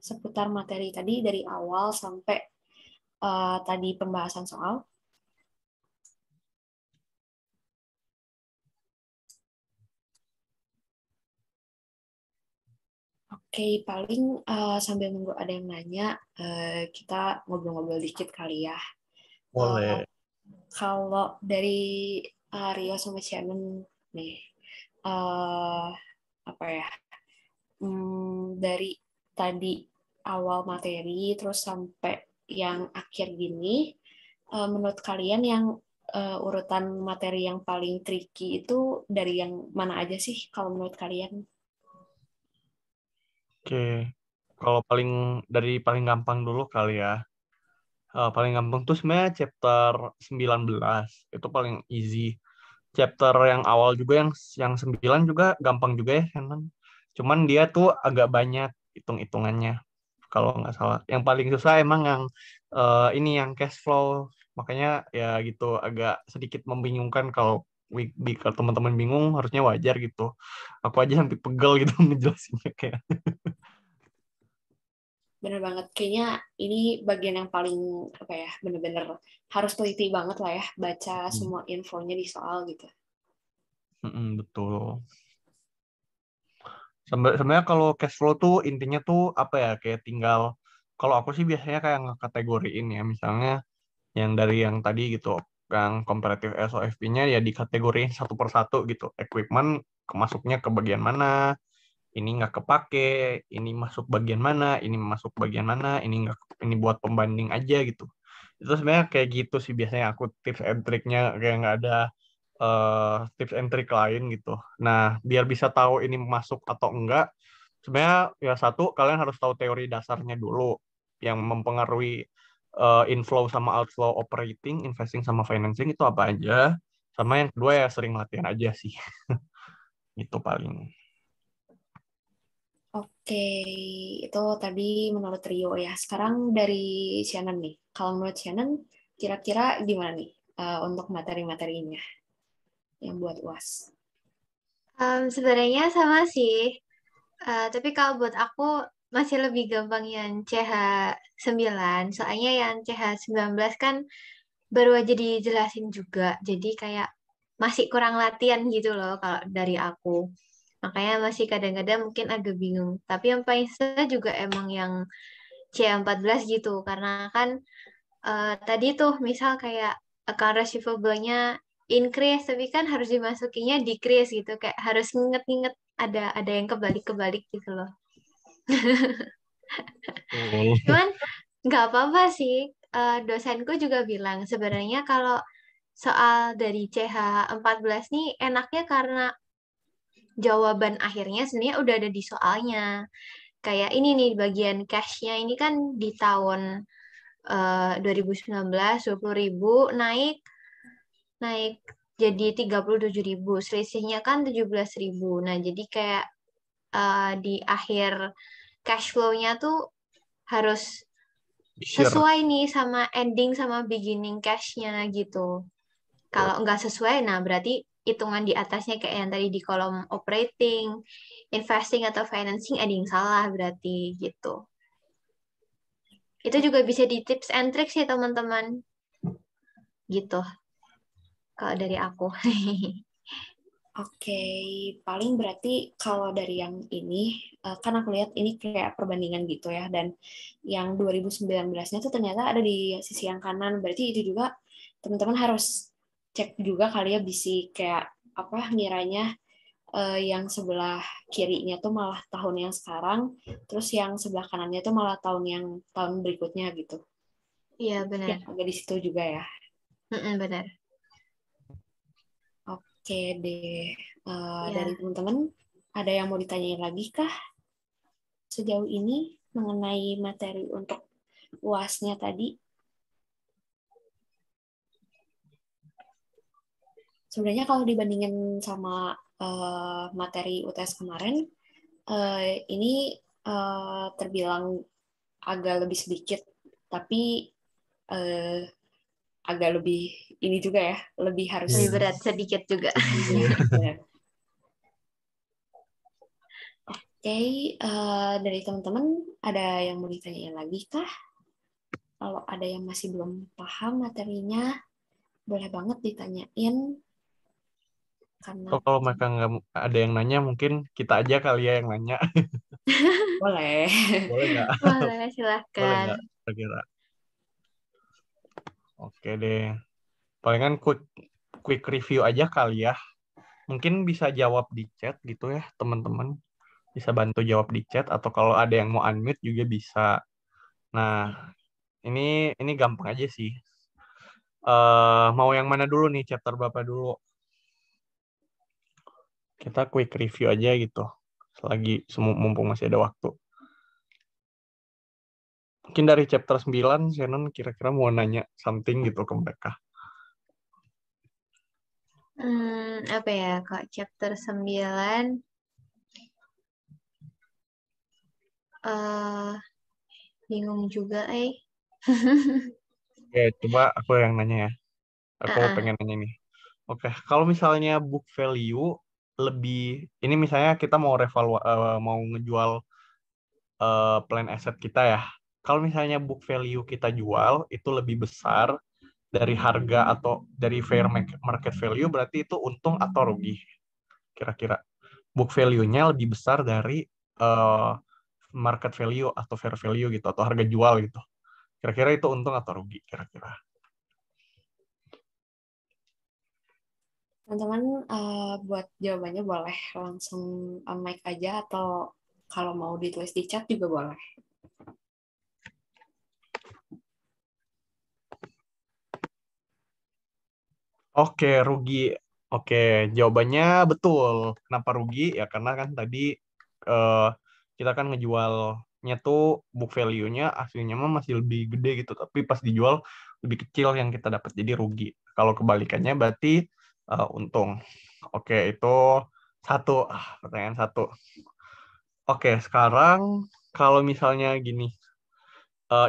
seputar materi tadi dari awal sampai tadi pembahasan soal? Oke, paling sambil nunggu ada yang nanya, kita ngobrol-ngobrol dikit kali ya. Boleh. Kalau dari Rio sama Shannon nih, uh, apa ya? Dari tadi awal materi terus sampai yang akhir gini, menurut kalian yang urutan materi yang paling tricky itu dari yang mana aja sih kalau menurut kalian? Oke. Kalau dari paling gampang dulu kali ya. Paling gampang tuh sebenarnya chapter 19. Itu paling easy. Chapter yang awal juga yang 9 juga gampang juga ya, Shannon. Cuman dia tuh agak banyak hitung-hitungannya kalau nggak salah. Yang paling susah emang yang ini yang cash flow. Makanya ya gitu agak sedikit membingungkan kalau kalau teman-teman bingung harusnya wajar gitu. Aku aja sampai pegel gitu ngejelasinnya kayak. Bener banget, kayaknya ini bagian yang paling apa ya, bener-bener harus teliti banget lah ya baca semua infonya di soal gitu. Betul. Sebenarnya kalau cash flow tuh intinya tuh apa ya kayak tinggal kalau aku sih biasanya kayak ngekategoriin ya misalnya yang dari yang tadi gitu yang comparative SOFP-nya ya dikategoriin satu per satu gitu equipment masuknya ke bagian mana ini nggak kepake ini masuk bagian mana ini masuk bagian mana ini nggak ini buat pembanding aja gitu itu sebenarnya kayak gitu sih biasanya aku tips and triknya kayak nggak ada tips and trick lain gitu. Nah, biar bisa tahu ini masuk atau enggak, sebenarnya ya satu kalian harus tahu teori dasarnya dulu yang mempengaruhi inflow sama outflow operating, investing sama financing itu apa aja. Sama yang kedua ya sering latihan aja sih. Itu paling. Oke, itu tadi menurut Rio ya. Sekarang dari Shannon nih. Kalau menurut Shannon, kira-kira gimana nih untuk materi-materinya yang buat UAS? Sebenarnya sama sih. Tapi kalau buat aku masih lebih gampang yang CH9. Soalnya yang CH19 kan baru aja dijelasin juga. Jadi kayak masih kurang latihan gitu loh kalau dari aku. Makanya masih kadang-kadang mungkin agak bingung. Tapi yang paling susah juga emang yang C14 gitu. Karena kan tadi tuh misal kayak account receivable-nya increase, tapi kan harus dimasukinya decrease gitu. Kayak harus nginget-nginget ada yang kebalik-kebalik gitu loh. Betul. Cuman nggak apa-apa sih. Dosenku juga bilang sebenarnya kalau soal dari CH14 nih enaknya karena jawaban akhirnya sebenarnya udah ada di soalnya. Kayak ini nih bagian cash-nya ini kan di tahun 2019 20.000 naik naik jadi 37.000. Selisihnya kan 17.000. Nah, jadi kayak di akhir cash flow-nya tuh harus Share. sesuai nih sama ending sama beginning cash-nya gitu. Kalau nggak sesuai, nah berarti hitungan di atasnya kayak yang tadi di kolom operating, investing atau financing ada yang salah berarti gitu. Itu juga bisa di tips and tricks ya teman-teman. Gitu kalau dari aku. Oke, paling berarti kalau dari yang ini, kan aku lihat ini kayak perbandingan gitu ya, dan yang 2019-nya tuh ternyata ada di sisi yang kanan, berarti itu juga teman-teman harus cek juga kali ya, bisi kayak apa ngiranya yang sebelah kirinya tuh malah tahun yang sekarang, terus yang sebelah kanannya tuh malah tahun berikutnya gitu. Iya Ya, benar. agak di situ juga ya. Benar. Oke deh. Dari Ya. teman-teman, ada yang mau ditanyain lagi kah sejauh ini mengenai materi untuk UASnya tadi? Sebenarnya kalau dibandingin sama materi UTS kemarin, ini terbilang agak lebih sedikit, tapi agak lebih ini juga ya, lebih harus. Lebih berat sedikit juga. Iya, benar. Oke, dari teman-teman ada yang mau ditanyain lagi kah? Kalau ada yang masih belum paham materinya, boleh banget ditanyain. Karena Atau kalau mereka nggak ada yang nanya, mungkin kita aja kali ya yang nanya. boleh. Boleh nggak? Boleh, Boleh silahkan. nggak? Kira-kira. Oke deh. Palingan quick review aja kali ya. Mungkin bisa jawab di chat gitu ya, teman-teman. Bisa bantu jawab di chat, atau kalau ada yang mau unmute juga bisa. Nah, ini gampang aja sih. Mau yang mana dulu nih? Chapter berapa dulu? Kita quick review aja gitu. Selagi mumpung masih ada waktu. Mungkin dari chapter 9, Shannon kira-kira mau nanya something gitu ke mereka. Apa ya, Kak? Chapter 9. eh bingung juga, Oke, coba aku yang nanya ya. Aku Ah, pengen nanya nih. Oke, kalau misalnya book value lebih, ini misalnya kita mau ngejual plan asset kita ya. Kalau misalnya book value kita jual itu lebih besar dari harga atau dari fair market value, berarti itu untung atau rugi? Kira-kira book value-nya lebih besar dari eh, market value atau fair value gitu, atau harga jual gitu. Kira-kira itu untung atau rugi kira-kira? Teman-teman buat jawabannya boleh langsung mic aja, atau kalau mau ditulis di chat juga boleh. Oke, rugi. Oke, jawabannya betul. Kenapa rugi? Ya karena kan tadi eh, kita kan ngejualnya tuh book value-nya aslinya mah masih lebih gede gitu, tapi pas dijual lebih kecil yang kita dapat, jadi rugi. Kalau kebalikannya berarti untung. Oke, itu satu. Pertanyaan satu. Oke, sekarang kalau misalnya gini,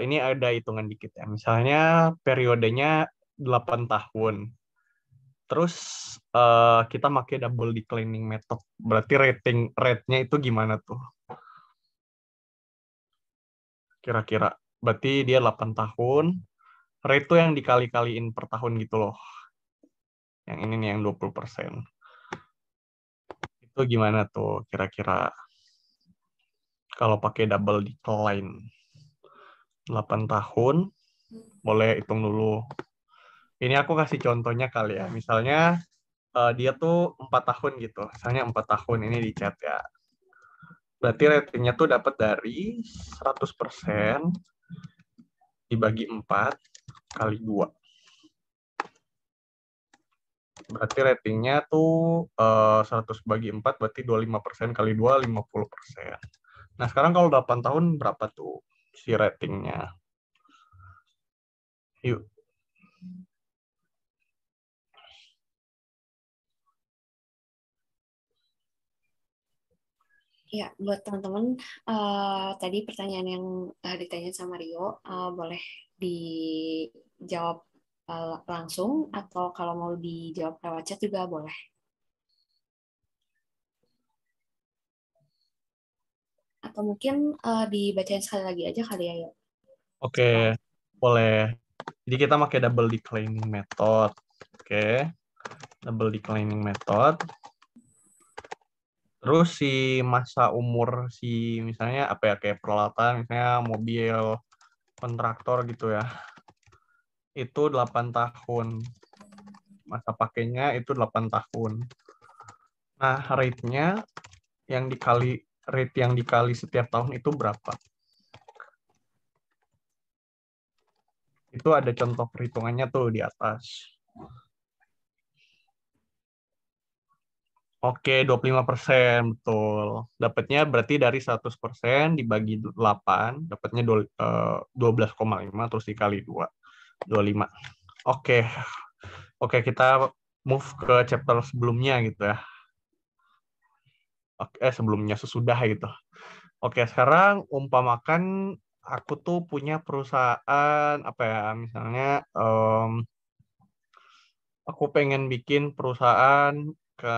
ini ada hitungan dikit ya. Misalnya periodenya 8 tahun. Terus kita pakai double declining method. Berarti rate-nya itu gimana tuh? Kira-kira. Berarti dia 8 tahun. Rate itu yang dikali-kaliin per tahun gitu loh. Yang ini nih yang 20%. Itu gimana tuh kira-kira kalau pakai double decline? 8 tahun, boleh hitung dulu. Ini aku kasih contohnya kali ya. Misalnya dia tuh 4 tahun gitu. Misalnya 4 tahun ini di chat ya. Berarti ratingnya tuh dapat dari 100% dibagi 4 kali 2. Berarti ratingnya tuh 100 bagi 4 berarti 25% kali 2, 50%. Nah, sekarang kalau 8 tahun berapa tuh si ratingnya? Yuk. Ya, buat teman-teman, tadi pertanyaan yang ditanya sama Rio, boleh dijawab langsung, atau kalau mau dijawab lewat chat juga boleh. Atau mungkin dibacain sekali lagi aja kali ya, yuk. Oke, boleh. Jadi kita pakai double declining method. Oke, double declining method. Terus si masa umur si misalnya apa ya, kayak peralatan, misalnya mobil, kontraktor gitu ya. Itu 8 tahun. Masa pakainya itu 8 tahun. Nah, rate yang dikali setiap tahun itu berapa? Itu ada contoh perhitungannya tuh di atas. Oke, 25%, betul. Dapatnya berarti dari 100% dibagi 8, dapatnya 12,5 terus dikali 2, 25. Oke. Oke, kita move ke chapter sebelumnya gitu ya. Oke, sebelumnya sesudah gitu. Oke, sekarang umpamakan aku tuh punya perusahaan apa ya, misalnya aku pengen bikin perusahaan ke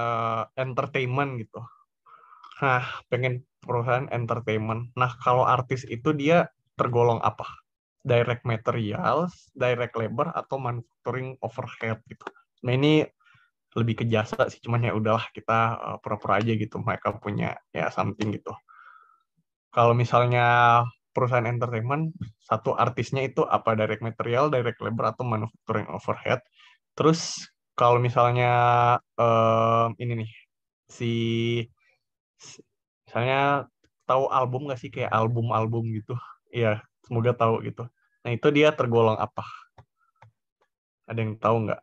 entertainment gitu. Nah, pengen perusahaan entertainment. Nah, kalau artis itu dia tergolong apa? Direct materials, direct labor, atau manufacturing overhead gitu. Nah, ini lebih ke jasa sih, cuman ya udahlah kita pura-pura aja gitu. Mereka punya ya something gitu. Kalau misalnya perusahaan entertainment, satu artisnya itu apa? Direct material, direct labor, atau manufacturing overhead. Terus kalau misalnya ini nih, si misalnya tahu album nggak sih, kayak album-album gitu? Iya, semoga tahu gitu. Nah, itu dia tergolong apa? Ada yang tahu nggak?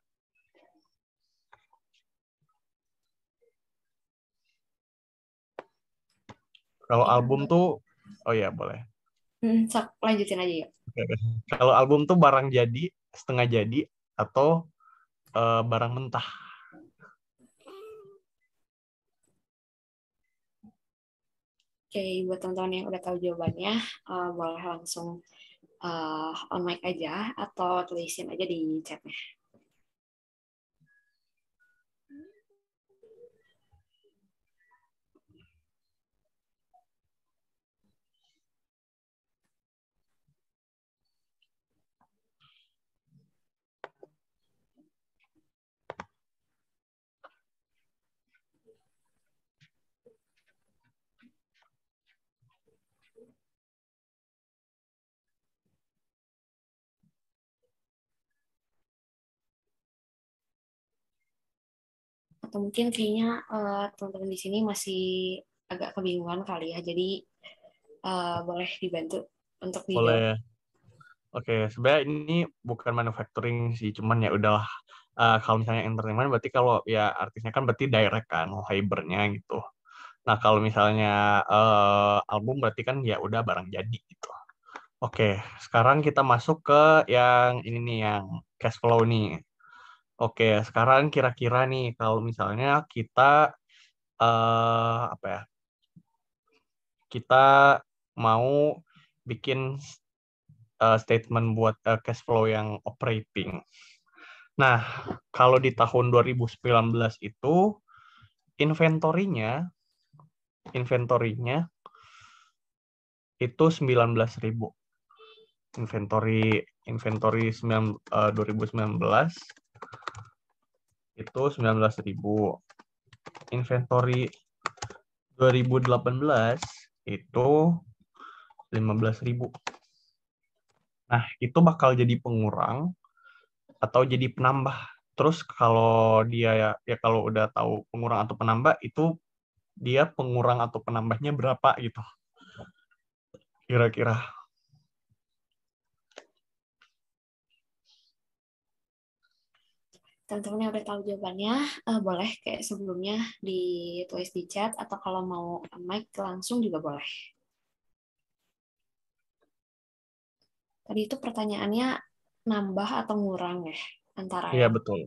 Kalau album tuh, oh ya boleh. Lanjutin aja ya. Kalau album tuh barang jadi, setengah jadi, atau barang mentah. Oke, buat teman-teman yang udah tahu jawabannya, boleh langsung on mic aja atau tulisin aja di chatnya. Atau mungkin kayaknya teman-teman di sini masih agak kebingungan kali ya, jadi boleh dibantu untuk dijawab. Boleh. Oke, sebenarnya ini bukan manufacturing sih, cuman ya udahlah. Kalau misalnya entertainment berarti kalau ya artisnya kan berarti direct kan, labornya gitu. Nah, kalau misalnya album berarti kan ya udah barang jadi gitu. Oke, sekarang kita masuk ke yang ini nih, yang cash flow nih. Oke, sekarang kira-kira nih kalau misalnya kita apa ya? Kita mau bikin statement buat cash flow yang operating. Nah, kalau di tahun 2019 itu inventorinya itu 19.000. Inventory 2019 itu 19.000. Inventory 2018 itu 15.000. Nah, itu bakal jadi pengurang atau jadi penambah. Terus kalau dia ya kalau udah tahu pengurang atau penambah itu dia pengurang atau penambahnya berapa gitu. Kira-kira. Teman-teman yang udah tahu jawabannya, boleh kayak sebelumnya ditulis di chat, atau kalau mau mic langsung juga boleh. Tadi itu pertanyaannya nambah atau ngurang ya? Antara Iya, yang betul.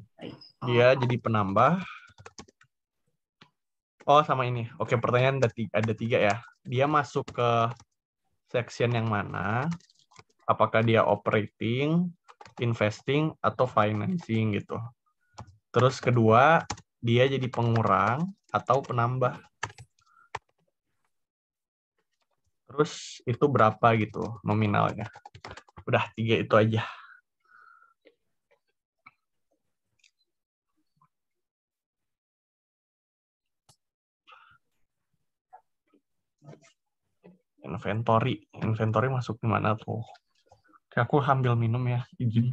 Oh, Dia jadi penambah. Oh, sama ini. Oke, pertanyaan ada tiga ya. Dia masuk ke section yang mana? Apakah dia operating, investing, atau financing gitu. Terus kedua, dia jadi pengurang atau penambah. Terus itu berapa gitu nominalnya. Udah 3 itu aja. Inventory masuk di mana tuh? Oke, aku ambil minum ya, izin.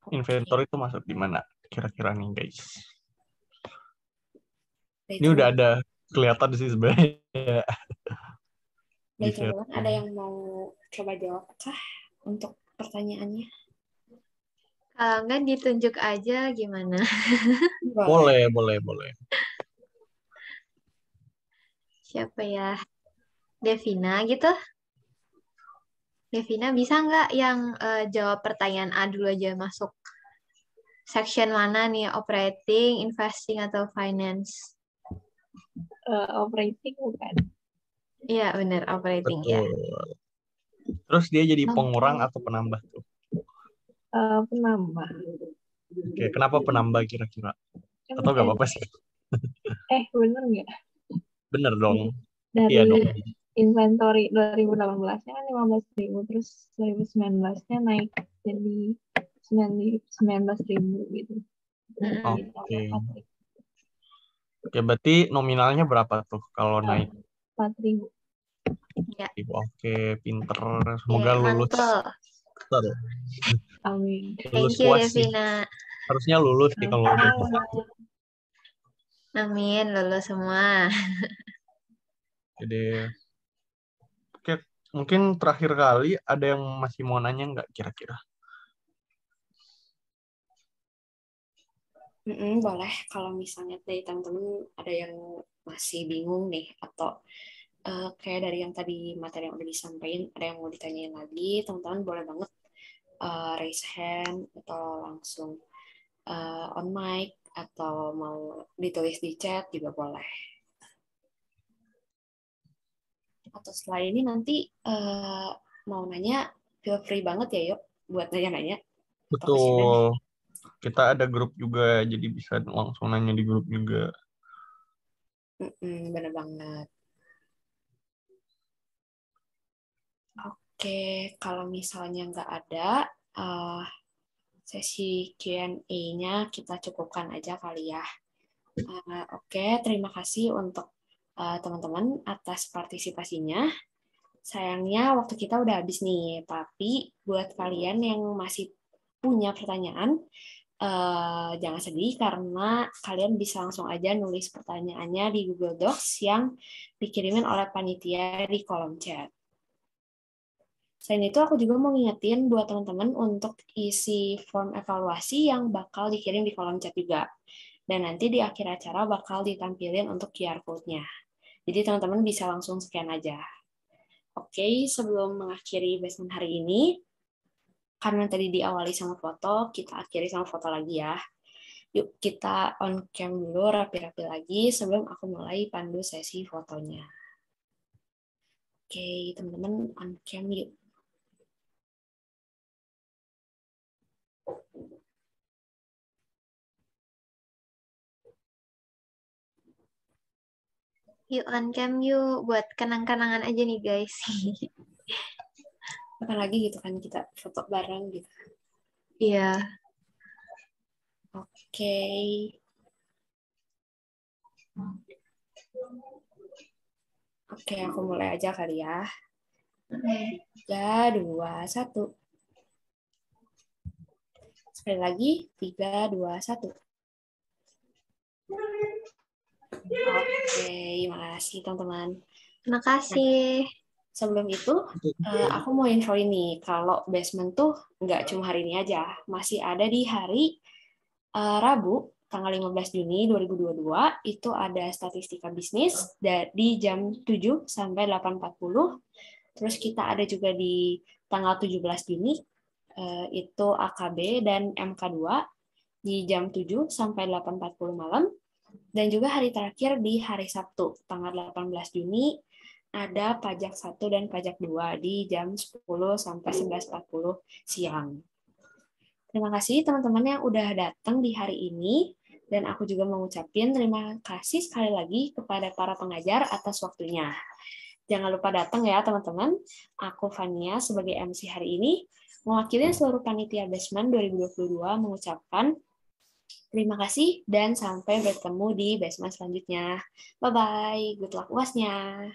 Inventory itu masuk di mana? Kira-kira nih, guys. Ini udah ada kelihatan sih sebenarnya. Baik, teman-teman, ada yang mau coba jawab kah untuk pertanyaannya? Kalau nggak ditunjuk aja gimana? Boleh. Siapa ya? Devina gitu? Devina bisa nggak yang jawab pertanyaan A dulu aja masuk section mana nih? Operating, investing, atau finance? Operating bukan? Iya benar operating ya. Betul. Terus dia jadi pengurang atau penambah tuh? Penambah. Oke, kenapa penambah kira-kira? Atau nggak apa-apa sih? Bener nggak? Bener dong. Dari Iya dong. inventory 2018-nya kan 15.000, terus 2019-nya naik jadi 19.000 gitu. Oke. Oke, berarti nominalnya berapa tuh kalau naik? 4.000. Ya. Oke, pinter. Semoga Ya, lulus. mantul. Amin. Lulus Thank you puas sih. Devina. Harusnya lulus sih kalau udah. Amin, lulus semua. Jadi, oke, mungkin terakhir kali ada yang masih mau nanya nggak kira-kira? Boleh, kalau misalnya dari teman-teman ada yang masih bingung nih, atau kayak dari yang tadi materi yang udah disampaikan, ada yang mau ditanyain lagi, teman-teman boleh banget raise hand atau langsung on mic, atau mau ditulis di chat juga boleh. Atau setelah ini nanti mau nanya, feel free banget ya yuk buat nanya-nanya. Betul. Kita ada grup juga, jadi bisa langsung nanya di grup juga. Bener banget. Oke, kalau misalnya nggak ada, sesi Q&A-nya kita cukupkan aja kali ya. Oke, terima kasih untuk teman-teman atas partisipasinya. Sayangnya waktu kita udah habis nih, tapi buat kalian yang masih punya pertanyaan, jangan sedih karena kalian bisa langsung aja nulis pertanyaannya di Google Docs yang dikirimin oleh panitia di kolom chat. Selain itu, aku juga mau ngingetin buat teman-teman untuk isi form evaluasi yang bakal dikirim di kolom chat juga. Dan nanti di akhir acara bakal ditampilin untuk QR code-nya. Jadi teman-teman bisa langsung scan aja. Oke, sebelum mengakhiri basement hari ini, karena tadi diawali sama foto, kita akhiri sama foto lagi ya. Yuk kita on cam dulu rapi-rapi lagi sebelum aku mulai pandu sesi fotonya. Oke, teman-teman on cam yuk. Yuk on cam yuk, buat kenang-kenangan aja nih guys. Kapan lagi gitu kan kita foto bareng gitu. Iya. Oke. Oke, aku mulai aja kali ya. 3, 2, 1. Sekali lagi, 3, 2, 1. Oke, makasih teman-teman. Terima kasih. Sebelum itu, aku mau info ini, kalau basement tuh nggak cuma hari ini aja, masih ada di hari Rabu, tanggal 15 Juni 2022, itu ada statistika bisnis di jam 7 sampai 8.40. Terus kita ada juga di tanggal 17 Juni, itu AKB dan MK2 di jam 7 sampai 8.40 malam. Dan juga hari terakhir di hari Sabtu, tanggal 18 Juni, ada pajak 1 dan pajak 2 di jam 10 sampai 11.40 siang. Terima kasih teman-teman yang udah datang di hari ini, dan aku juga mengucapkan terima kasih sekali lagi kepada para pengajar atas waktunya. Jangan lupa datang ya teman-teman. Aku Fania sebagai MC hari ini, mewakili seluruh panitia Basement 2022 mengucapkan terima kasih dan sampai bertemu di Basement selanjutnya. Bye-bye. Good luck UASnya.